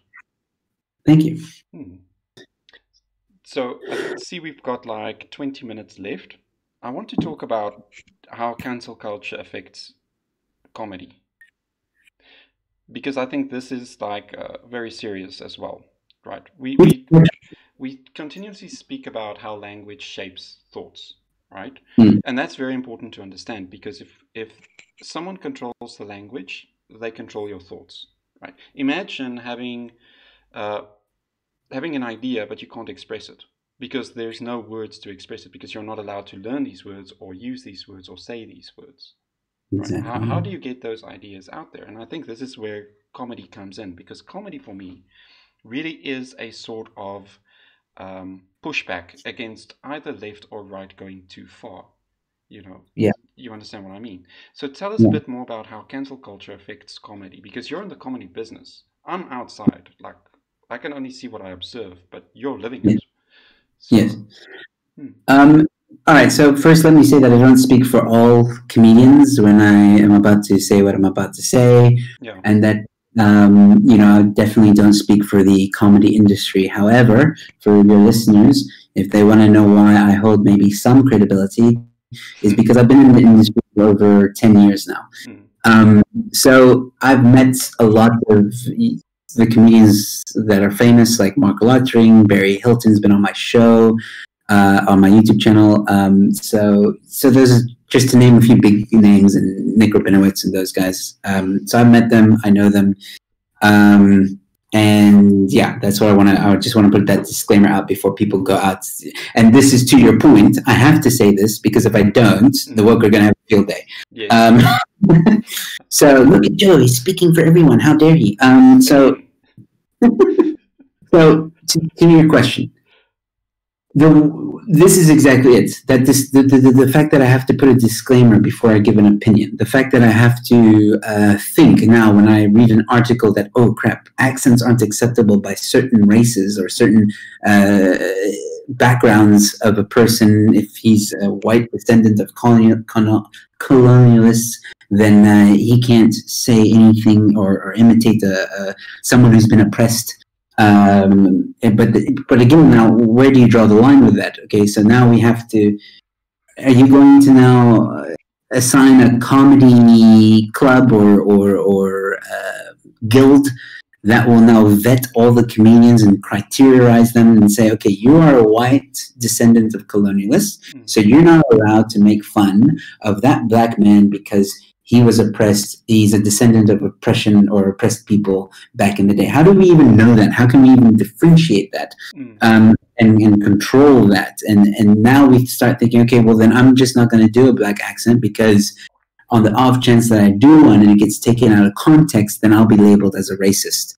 Thank you. So I see we've got like 20 minutes left. I want to talk about how cancel culture affects comedy, because I think this is like very serious as well, right? We continuously speak about how language shapes thoughts, right? And that's very important to understand, because if someone controls the language, they control your thoughts, right? Imagine having an idea, but you can't express it because there's no words to express it, because you're not allowed to learn these words or use these words or say these words. Exactly. Right? How do you get those ideas out there? And I think this is where comedy comes in, because comedy for me really is a sort of pushback against either left or right going too far. Yeah. You understand what I mean? So tell us a bit more about how cancel culture affects comedy, because you're in the comedy business. I'm outside, like I can only see what I observe, but you're living it. So, yes. All right. So first, let me say that I don't speak for all comedians when I am about to say what I'm about to say, and that I definitely don't speak for the comedy industry. However, for your listeners, if they want to know why I hold maybe some credibility, is because I've been in the industry for over 10 years now. So I've met a lot of the comedians that are famous, like Mark Lottering, Barry Hilton's been on my show, on my YouTube channel. So there's, just to name a few big names, and Nick Rabinowitz and those guys. So I've met them, I know them. And yeah, that's what I just want to put that disclaimer out before people go out. And this is to your point. I have to say this because if I don't, the woke are going to have a field day. Yes. So look at Joe. He's speaking for everyone. How dare he? So to your question, this is exactly it. That the fact that I have to put a disclaimer before I give an opinion, the fact that I have to think now when I read an article that, oh crap, accents aren't acceptable by certain races or certain backgrounds of a person. If he's a white descendant of colonialists, then he can't say anything or imitate someone who's been oppressed. But again, now where do you draw the line with that? Okay, so now we have to. Are you going to now assign a comedy club or guild that will now vet all the comedians and criterionize them and say, okay, you are a white descendant of colonialists, so you're not allowed to make fun of that black man because he was oppressed. He's a descendant of oppression or oppressed people back in the day. How do we even know that? How can we even differentiate that and control that? And now we start thinking, okay, well, then I'm just not going to do a black accent, because on the off chance that I do one and it gets taken out of context, then I'll be labeled as a racist.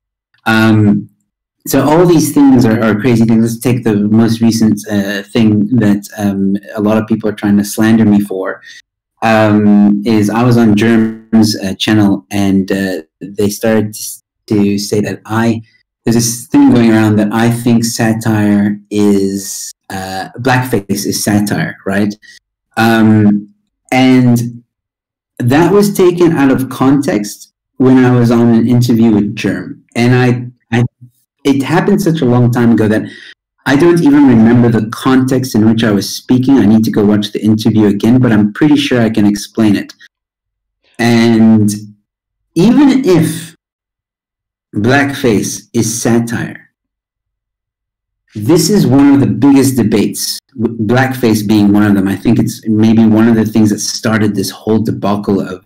So all these things are crazy things. Let's take the most recent thing that a lot of people are trying to slander me for. Is I was on Germ's channel, and they started to say that there's this thing going around that I think satire is blackface is satire, right? And that was taken out of context when I was on an interview with Germ, and it happened such a long time ago that I don't even remember the context in which I was speaking. I need to go watch the interview again, but I'm pretty sure I can explain it. And even if blackface is satire, this is one of the biggest debates, blackface being one of them. I think it's maybe one of the things that started this whole debacle of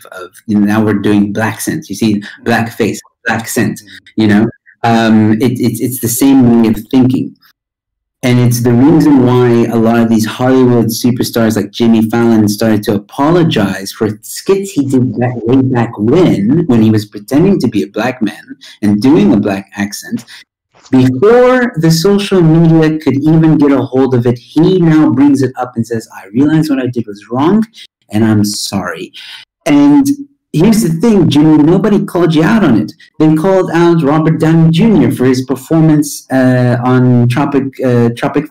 now we're doing black scent. You see, blackface, black scent, it's the same way of thinking. And it's the reason why a lot of these Hollywood superstars like Jimmy Fallon started to apologize for skits he did way back when he was pretending to be a black man and doing a black accent. Before the social media could even get a hold of it, he now brings it up and says, I realized what I did was wrong, and I'm sorry. And here's the thing, Jimmy, nobody called you out on it. They called out Robert Downey Jr. for his performance on Tropic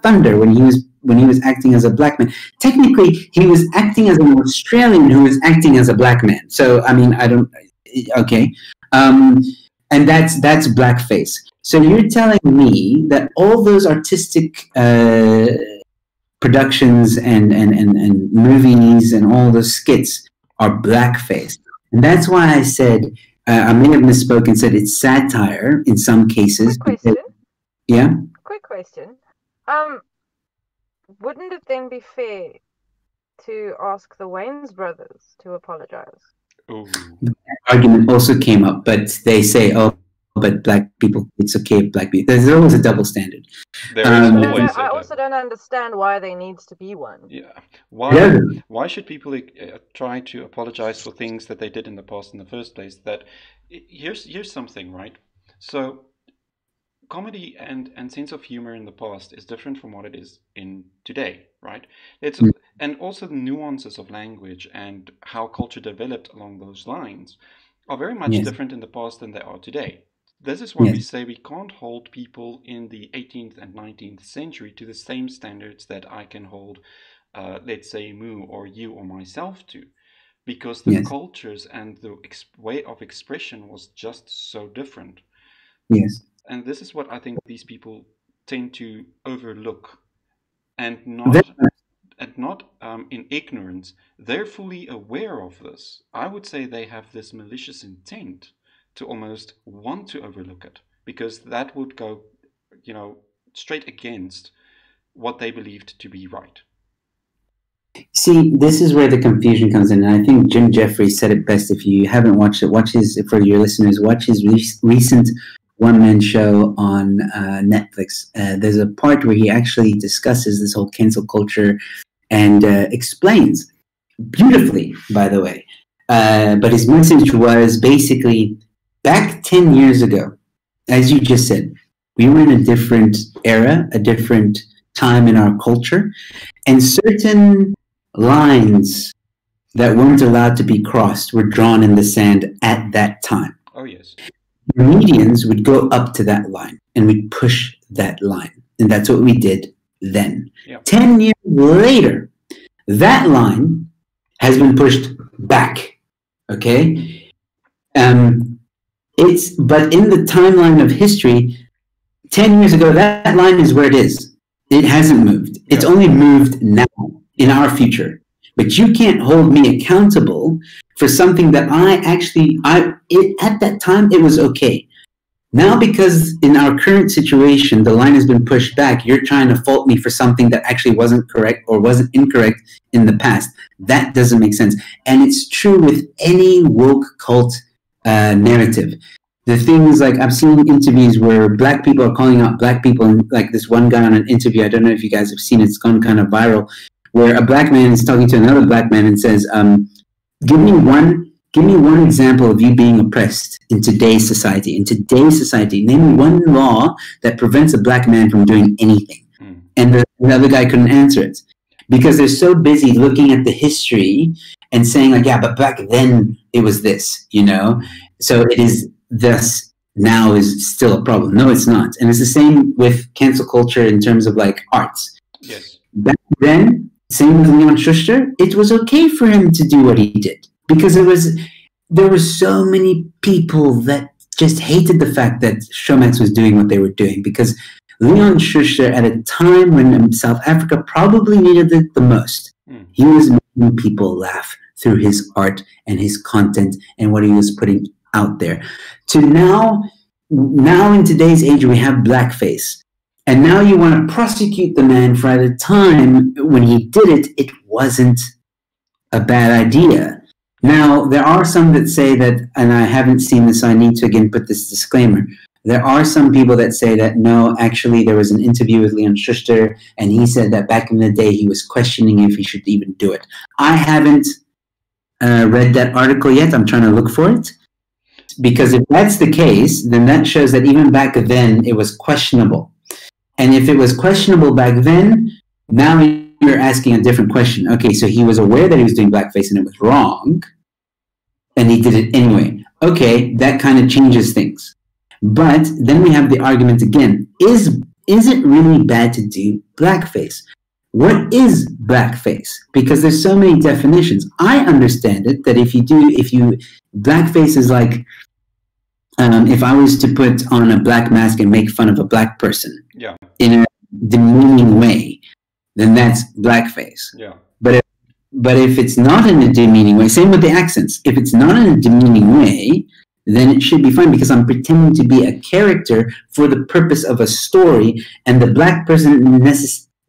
Thunder when he was acting as a black man. Technically, he was acting as an Australian who was acting as a black man. So, I mean, okay. And that's blackface. So you're telling me that all those artistic productions and movies and all those skits are blackface. And that's why I said, I may have misspoken, said it's satire in some cases. Quick question. Yeah? Quick question. Wouldn't it then be fair to ask the Wayans brothers to apologize? Ooh. The argument also came up, but they say, but black people, it's okay if black people. There's always a double standard. I also don't understand why there needs to be one. Yeah. Why should people try to apologize for things that they did in the past in the first place? Here's something, right? So comedy and sense of humor in the past is different from what it is in today, right? And also the nuances of language and how culture developed along those lines are very much different in the past than they are today. This is why we say we can't hold people in the 18th and 19th century to the same standards that I can hold, let's say, Moo or you or myself to, because the cultures and the way of expression was just so different. Yes. And this is what I think these people tend to overlook, and not in ignorance. They're fully aware of this. I would say they have this malicious intent to almost want to overlook it, because that would go, straight against what they believed to be right. See, this is where the confusion comes in. And I think Jim Jeffrey said it best. If you haven't watched it, for your listeners, watch his recent one-man show on Netflix. There's a part where he actually discusses this whole cancel culture and explains beautifully, by the way. But his message was basically, back 10 years ago, as you just said, we were in a different era, a different time in our culture, and certain lines that weren't allowed to be crossed were drawn in the sand at that time. Oh, yes. Comedians would go up to that line, and we'd push that line. And that's what we did then. Yep. 10 years later, that line has been pushed back, okay? But in the timeline of history, 10 years ago, that line is where it is. It hasn't moved. It's only moved now in our future. But you can't hold me accountable for something that at that time, it was okay. Now, because in our current situation, the line has been pushed back, you're trying to fault me for something that actually wasn't correct or wasn't incorrect in the past. That doesn't make sense. And it's true with any woke cult narrative. The things like I've seen interviews where black people are calling out black people, and like this one guy on an interview, I don't know if you guys have seen it, it's gone kind of viral, where a black man is talking to another black man and says, give me one example of you being oppressed in today's society. In today's society, name me one law that prevents a black man from doing anything. And the other guy couldn't answer it because they're so busy looking at the history and saying like, yeah, but back then it was this, you know? So it is thus now is still a problem. No, it's not. And it's the same with cancel culture in terms of like arts. Yes. Back then, same with Leon Schuster, it was okay for him to do what he did. Because there were so many people that just hated the fact that Showmax was doing what they were doing. Because Leon Schuster, at a time when South Africa probably needed it the most, he was making people laugh through his art and his content and what he was putting out there. To now in today's age, we have blackface. And now you want to prosecute the man for at a time when he did it, it wasn't a bad idea. Now, there are some that say that, and I haven't seen this, so I need to again put this disclaimer. There are some people that say that, no, actually there was an interview with Leon Schuster, and he said that back in the day he was questioning if he should even do it. I haven't read that article yet. I'm trying to look for it. Because if that's the case, then that shows that even back then it was questionable. And if it was questionable back then, now you're asking a different question. Okay, so he was aware that he was doing blackface and it was wrong, and he did it anyway. Okay, that kind of changes things. But then we have the argument again. Is it really bad to do blackface? What is blackface? Because there's so many definitions. I understand it that blackface is like, if I was to put on a black mask and make fun of a black person in a demeaning way, then that's blackface. Yeah. But if it's not in a demeaning way, same with the accents. If it's not in a demeaning way, then it should be fine because I'm pretending to be a character for the purpose of a story, and the black person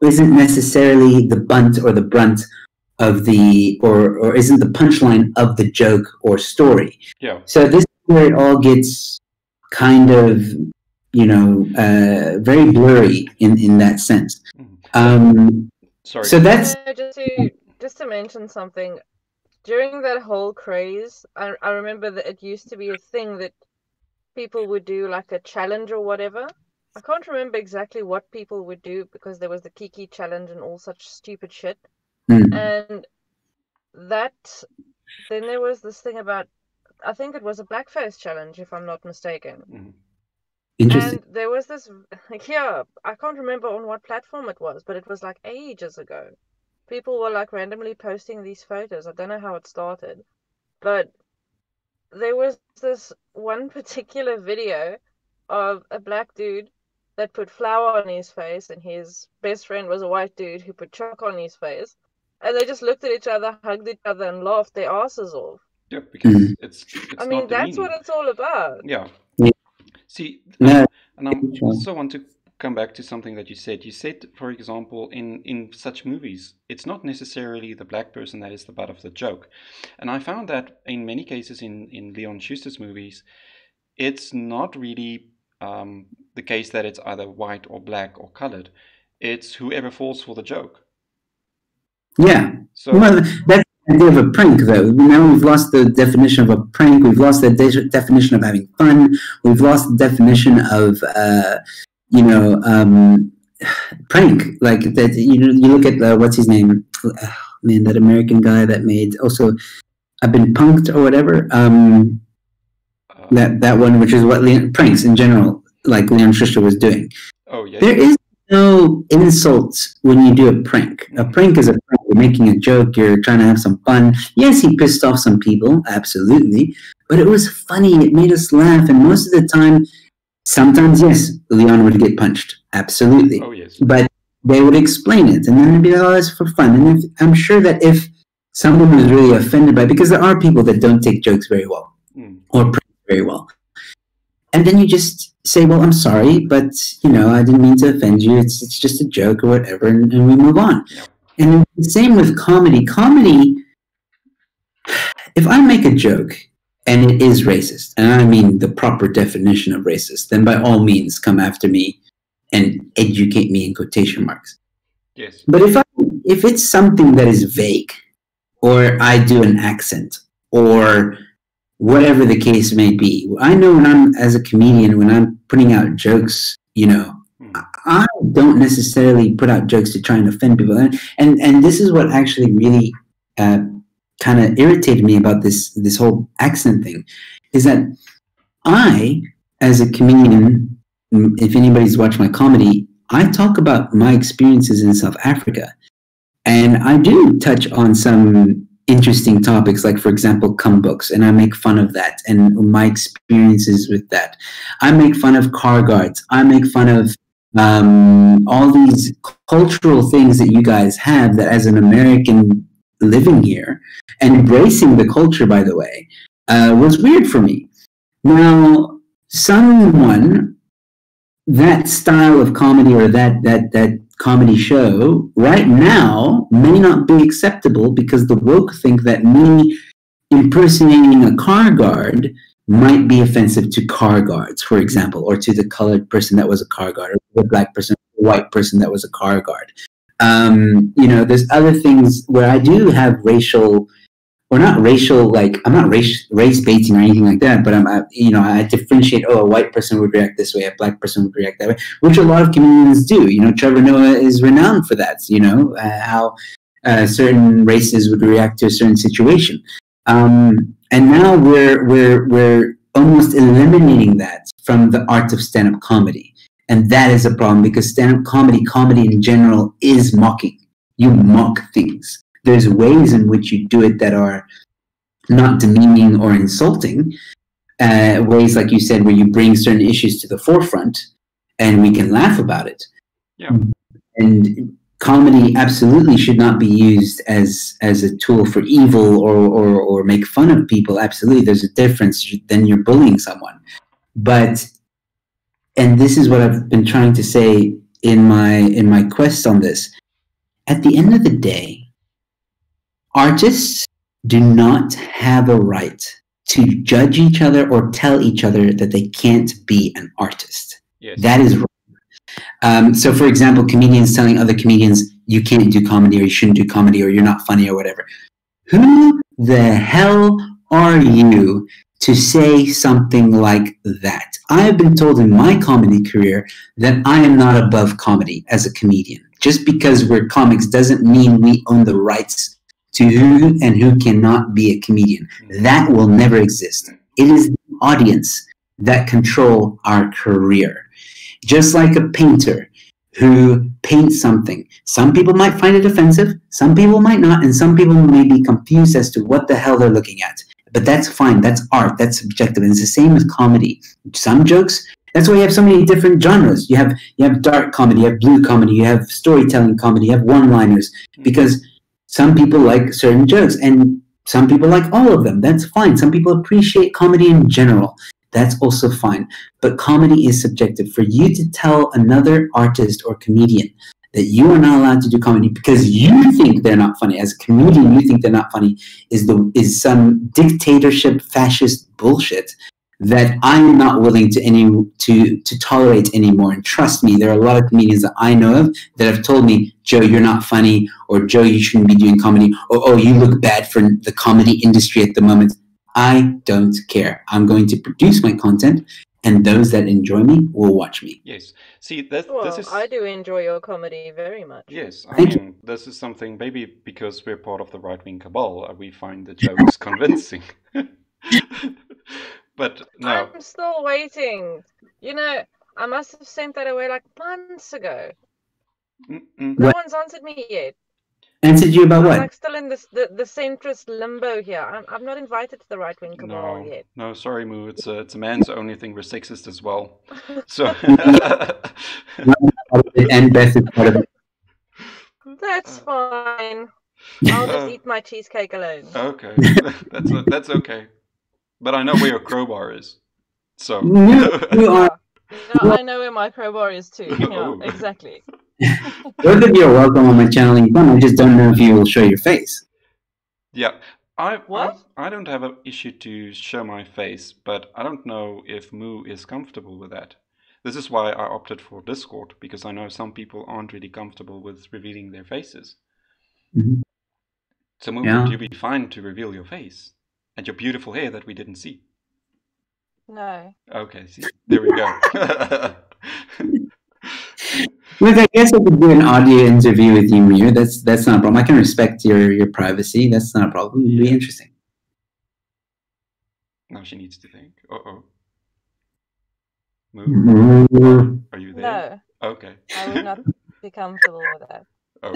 isn't necessarily the bunt or the brunt of the or isn't the punchline of the joke or story. Yeah. So this is where it all gets kind of, very blurry in that sense. Sorry. So that's just to mention something. During that whole craze, I remember that it used to be a thing that people would do like a challenge or whatever. I can't remember exactly what people would do because there was the Kiki challenge and all such stupid shit. And then there was this thing about, I think it was a blackface challenge, if I'm not mistaken. Interesting. And there was this, I can't remember on what platform it was, but it was like ages ago. People were like randomly posting these photos. I don't know how it started, but there was this one particular video of a black dude that put flour on his face, and his best friend was a white dude who put chalk on his face, and they just looked at each other, hugged each other, and laughed their asses off. Yeah, because it's I mean, that's what it's all about. Yeah. See, No. and I also want to come back to something that you said. You said, for example, in such movies, it's not necessarily the black person that is the butt of the joke. And I found that in many cases in Leon Schuster's movies, it's not really the case that it's either white or black or colored. It's whoever falls for the joke. Yeah. So well, that's the idea of a prank, though. Now we've lost the definition of a prank. We've lost the definition of having fun. We've lost the definition of, prank. Like that. You look at what's his name? That American guy that made also I've Been Punked or whatever. That one, which is what pranks in general, like Leon Schuster was doing. Oh yeah. There is no insults when you do a prank. A prank is a prank. You're making a joke. You're trying to have some fun. Yes, he pissed off some people, absolutely. But it was funny. It made us laugh. And most of the time, sometimes, yes, Leon would get punched. Absolutely. Oh, yes. But they would explain it. And then it'd be like, oh, it's for fun. And I'm sure that if someone was really offended by it, because there are people that don't take jokes very well or prank very well. And then you just say, well, I'm sorry, but, I didn't mean to offend you. It's just a joke or whatever, and we move on. Yeah. And the same with comedy. Comedy, if I make a joke and it is racist, and I mean the proper definition of racist, then by all means come after me and educate me in quotation marks. Yes. But if it's something that is vague, or I do an accent, or whatever the case may be, I know when I'm, as a comedian, when I'm putting out jokes, I don't necessarily put out jokes to try and offend people. And this is what actually really kind of irritated me about this whole accent thing, is that I, as a comedian, if anybody's watched my comedy, I talk about my experiences in South Africa. And I do touch on some interesting topics, like, for example, cum books, and I make fun of that and my experiences with that. I make fun of car guards. I make fun of all these cultural things that you guys have that, as an American living here and embracing the culture, by the way, was weird for me. Now, that style of comedy, or that comedy show right now may not be acceptable, because the woke think that me impersonating a car guard might be offensive to car guards, for example, or to the colored person that was a car guard, or the black person, the white person that was a car guard. There's other things where I do have racial, or not racial, like, I'm not race baiting or anything like that, but I differentiate, a white person would react this way, a black person would react that way, which a lot of comedians do. Trevor Noah is renowned for that, how certain races would react to a certain situation. And now we're almost eliminating that from the art of stand-up comedy. And that is a problem, because stand-up comedy in general is mocking. You mock things. There's ways in which you do it that are not demeaning or insulting. Ways, like you said, where you bring certain issues to the forefront and we can laugh about it. Yeah. And comedy absolutely should not be used as a tool for evil or make fun of people. Absolutely. There's a difference. Then you're bullying someone. But, and this is what I've been trying to say in my quest on this, at the end of the day, artists do not have a right to judge each other or tell each other that they can't be an artist. Yes. That is wrong. So, for example, comedians telling other comedians, you can't do comedy, or you shouldn't do comedy, or you're not funny, or whatever. Who the hell are you to say something like that? I have been told in my comedy career that I am not above comedy as a comedian. Just because we're comics doesn't mean we own the rights to who and who cannot be a comedian. That will never exist. It is the audience that control our career. Just like a painter who paints something. Some people might find it offensive, some people might not, and some people may be confused as to what the hell they're looking at. But that's fine. That's art. That's subjective. And it's the same with comedy. Some jokes, that's why you have so many different genres. You have dark comedy, you have blue comedy, you have storytelling comedy, you have one-liners, because some people like certain jokes, and some people like all of them. That's fine. Some people appreciate comedy in general. That's also fine. But comedy is subjective. For you to tell another artist or comedian that you are not allowed to do comedy because you think they're not funny, as a comedian you think they're not funny, is some dictatorship fascist bullshit that I'm not willing to tolerate anymore. And trust me, there are a lot of comedians that I know of that have told me, Joe, you're not funny, or Joe, you shouldn't be doing comedy, or oh, you look bad for the comedy industry at the moment. I don't care. I'm going to produce my content, and those that enjoy me will watch me. Yes. See, I do enjoy your comedy very much. Yes, I mean, this is something, maybe because we're part of the right-wing cabal, we find the jokes convincing. But no. I'm still waiting. I must have sent that away like months ago. No one's answered me yet. Answered you about what? I'm like still in the centrist limbo here. I'm not invited to the right-wing cabal yet. No, sorry, Moo. It's a man's only thing. We're sexist as well. So. And Beth is part of it. That's fine. I'll just eat my cheesecake alone. Okay, that's okay. But I know where your crowbar is. So You are. No, I know where my crowbar is too. Yeah, Oh. exactly. Both of you are welcome on my channeling fun. I just don't know if you will show your face. Yeah, What? I don't have an issue to show my face, but I don't know if Moo is comfortable with that. This is why I opted for Discord, because I know some people aren't really comfortable with revealing their faces. Mhm. So Moo, Yeah. would you be fine to reveal your face and your beautiful hair that we didn't see? No. Okay, see, there we go. Look, I guess I could do an audio interview with you, Mir. That's not a problem. I can respect your privacy. That's not a problem. It'd be Yeah. interesting. Now she needs to think. Uh-oh. Moo, are you there? No. Okay. I would not be comfortable with that. Oh.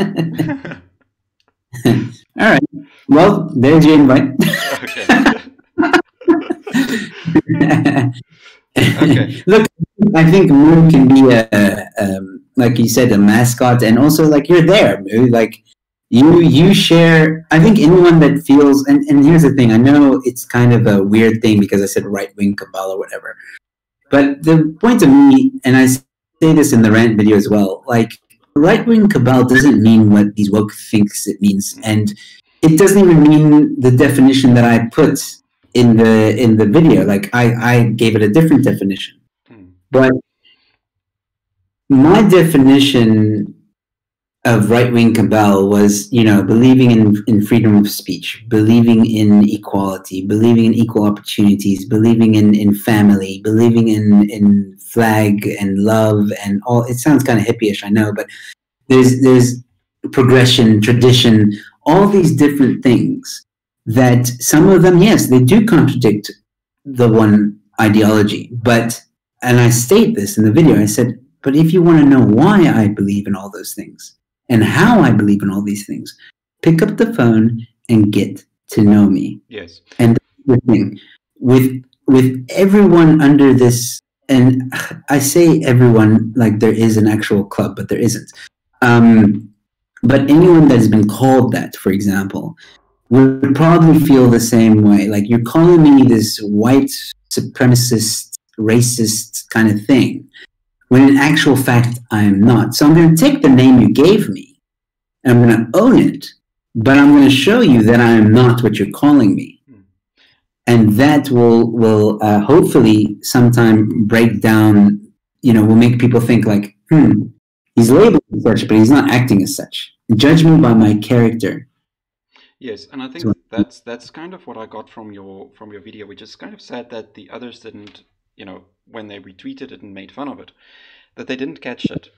All right. Well, there's your invite. Okay. Okay. Look, I think Moo can be like you said, a mascot, and also like you're there, Moo. Like you share. I think anyone that feels, and here's the thing. I know it's kind of a weird thing because I said right wing cabal or whatever, but the point of me, and I say this in the rant video as well, like right wing cabal doesn't mean what these woke thinks it means, and it doesn't even mean the definition that I put in the video. Like I gave it a different definition, but my definition of right-wing cabal was, believing in freedom of speech, believing in equality, believing in equal opportunities, believing in family, believing in flag and love and all. It sounds kind of hippie-ish, I know, but there's progression, tradition, all these different things that some of them, yes, they do contradict the one ideology. And I state this in the video, I said, but if you want to know why I believe in all those things and how I believe in all these things, pick up the phone and get to know me. Yes. And that's the thing. With everyone under this, and I say everyone like there is an actual club, but there isn't. But anyone that's been called that, for example, would probably feel the same way. Like, you're calling me this white supremacist, racist kind of thing, when in actual fact I am not. So I'm going to take the name you gave me, and I'm going to own it, but I'm going to show you that I am not what you're calling me. And that will hopefully sometime break down, will make people think like, he's labeled as such, but he's not acting as such. Judge me by my character. Yes, and I think that's kind of what I got from your video, which is kind of sad that the others didn't, when they retweeted it and made fun of it, that they didn't catch it.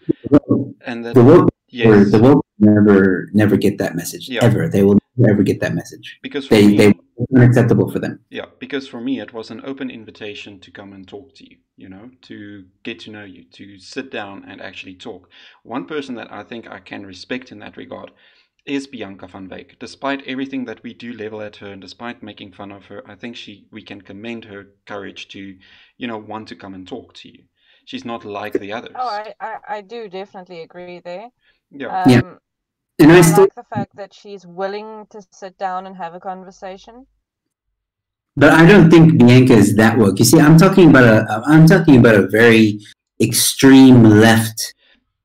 And that the woke yes, never get that message, yeah, ever. They will never get that message. because for They me, it's unacceptable for them. yeah, because for me it was an open invitation to come and talk to you, to get to know you, to sit down and actually talk. One person that I think I can respect in that regard is Bianca van Wyk. Despite everything that we do level at her and despite making fun of her, I think we can commend her courage to, want to come and talk to you. She's not like the others. Oh, I do definitely agree there. Yeah. Yeah. And I I still, like the fact that she's willing to sit down and have a conversation. but I don't think Bianca is that woke. You see, I'm talking about a very extreme left,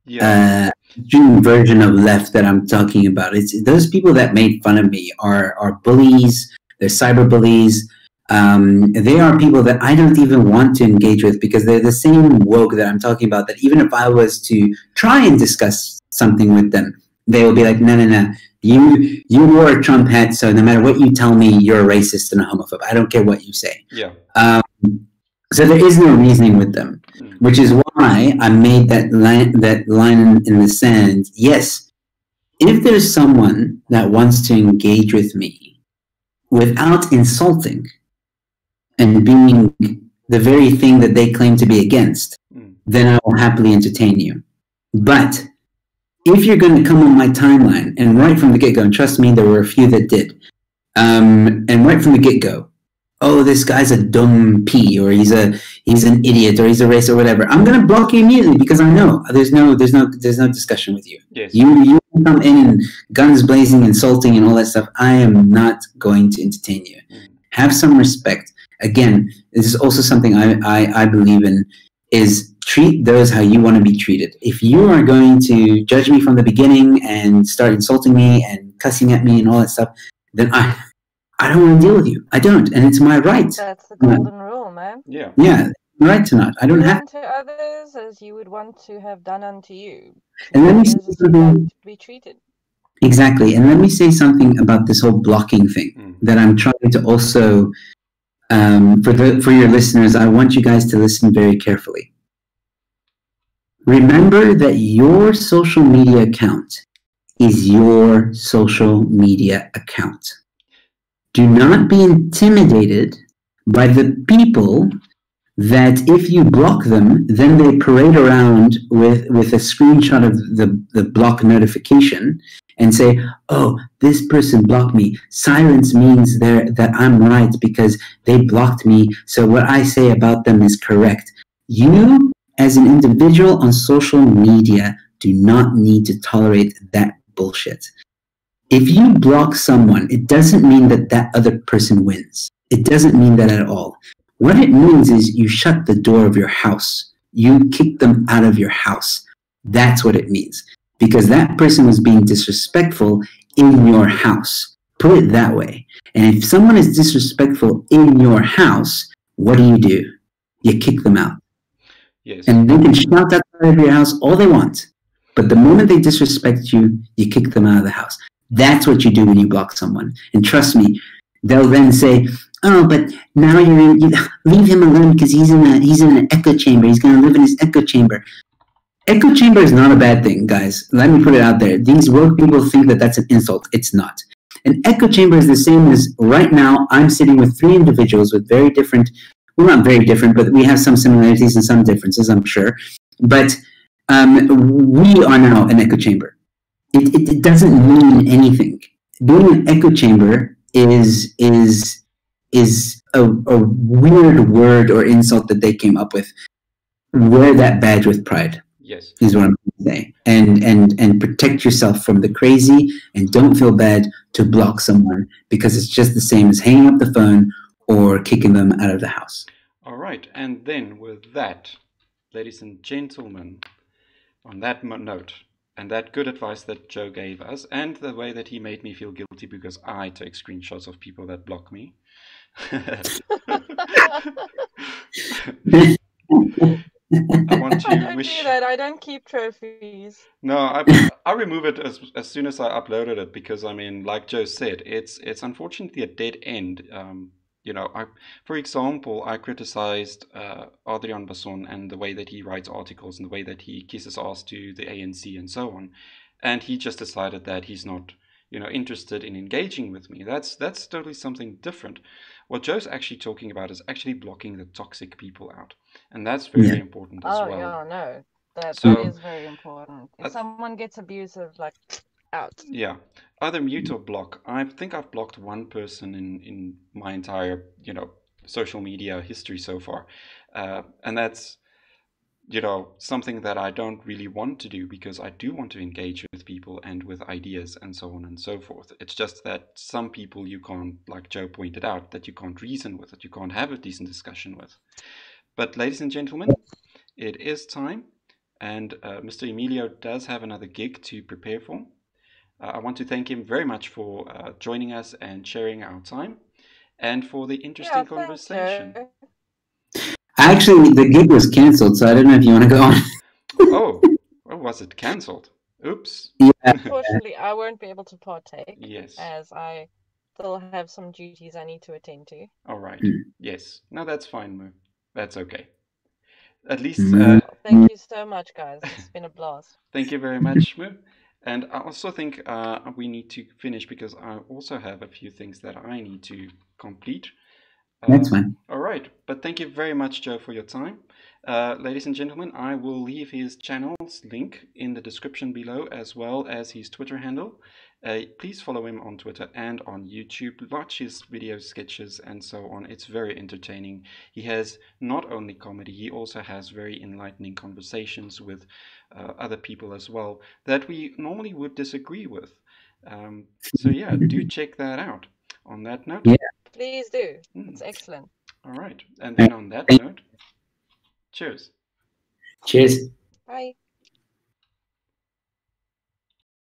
Yeah. extreme version of left that I'm talking about. It's those people that made fun of me are bullies. They're cyber bullies. They are people that I don't even want to engage with because they're the same woke that I'm talking about. That even if I was to try and discuss something with them, they will be like, no. You wore a Trump hat, so no matter what you tell me, you're a racist and a homophobe. I don't care what you say. Yeah. So there is no reasoning with them, which is why I made that line in the sand. Yes, if there's someone that wants to engage with me without insulting and being the very thing that they claim to be against, then I will happily entertain you. But if you're going to come on my timeline and right from the get-go, and trust me, there were a few that did, and right from the get-go, oh, this guy's a dumb P, or he's an idiot, or he's a racist, or whatever, I'm going to block you immediately because I know there's no discussion with you. Yes. You come in and guns blazing, insulting, and all that stuff. I am not going to entertain you. Have some respect. again, this is also something I believe in, is treat those how you want to be treated. If you are going to judge me from the beginning and start insulting me and cussing at me and all that stuff, then I don't want to deal with you. I don't, and it's my right. That's the golden rule, man. Yeah. Yeah, right to not. I don't Do have. unto others as you would want to have done unto you. And let me say Others as you'd like to be treated. Exactly, and let me say something about this whole blocking thing that I'm trying to also. For your listeners, I want you guys to listen very carefully. Remember that your social media account is your social media account. Do not be intimidated by the people that if you block them, then they parade around with a screenshot of the block notification and say, oh, this person blocked me. Silence means that I'm right because they blocked me, so what I say about them is correct. You, as an individual on social media, do not need to tolerate that bullshit. If you block someone, it doesn't mean that other person wins. It doesn't mean that at all. What it means is you shut the door of your house. You kick them out of your house. That's what it means. Because that person was being disrespectful in your house. Put it that way. And if someone is disrespectful in your house, what do? You kick them out. Yes. And they can shout outside of your house all they want. But the moment they disrespect you, you kick them out of the house. That's what you do when you block someone. And trust me, they'll then say, oh, but now you leave him alone because he's in an echo chamber. He's going to live in his echo chamber. Echo chamber is not a bad thing, guys. Let me put it out there. These woke people think that that's an insult. It's not. An echo chamber is the same as right now I'm sitting with three individuals with very different, well, not very different, but we have some similarities and some differences, I'm sure. But we are now an echo chamber. It doesn't mean anything. Being an echo chamber is a weird word or insult that they came up with. Wear that badge with pride. Yes, is what I'm going to say, and protect yourself from the crazy, and don't feel bad to block someone because it's just the same as hanging up the phone or kicking them out of the house. All right, and then with that, ladies and gentlemen, on that note, and that good advice that Joe gave us, and the way that he made me feel guilty because I take screenshots of people that block me. I want to don't wish. do that. I don't keep trophies. No, I remove it as soon as I uploaded it because I mean, like Joe said, it's unfortunately a dead end. For example, I criticized Adrian Basson and the way that he writes articles and the way that he kisses ass to the ANC and so on, and he just decided that he's not, interested in engaging with me. That's totally something different. What Joe's actually talking about is actually blocking the toxic people out, and that's very important as well. Oh yeah, no, that is very important. If someone gets abusive, like out. Yeah, either mute or block. I think I've blocked one person in my entire, social media history so far, and that's, something that I don't really want to do because I do want to engage with people and with ideas and so on and so forth. It's just that some people you can't, like Joe pointed out, that you can't reason with, that you can't have a decent discussion with. But ladies and gentlemen, it is time, and Mr. Emilio does have another gig to prepare for. I want to thank him very much for joining us and sharing our time and for the interesting conversation. Actually, the gig was cancelled, so I don't know if you want to go on. Oh, was it cancelled? Oops. Yeah. Unfortunately, I won't be able to partake. Yes. As I still have some duties I need to attend to. All right. Yes. No, that's fine, Mo. That's okay. At least... thank you so much, guys. It's been a blast. Thank you very much, Mo. And I also think we need to finish because I also have a few things that I need to complete. That's fine. All right. But thank you very much, Joe, for your time. Ladies and gentlemen, I will leave his channel's link in the description below as well as his Twitter handle. Please follow him on Twitter and on YouTube. Watch his video sketches and so on. It's very entertaining. He has not only comedy, he also has very enlightening conversations with other people as well that we normally would disagree with. So yeah, do check that out. On that note, please do. It's excellent. All right. And then on that note, cheers. Cheers. Bye.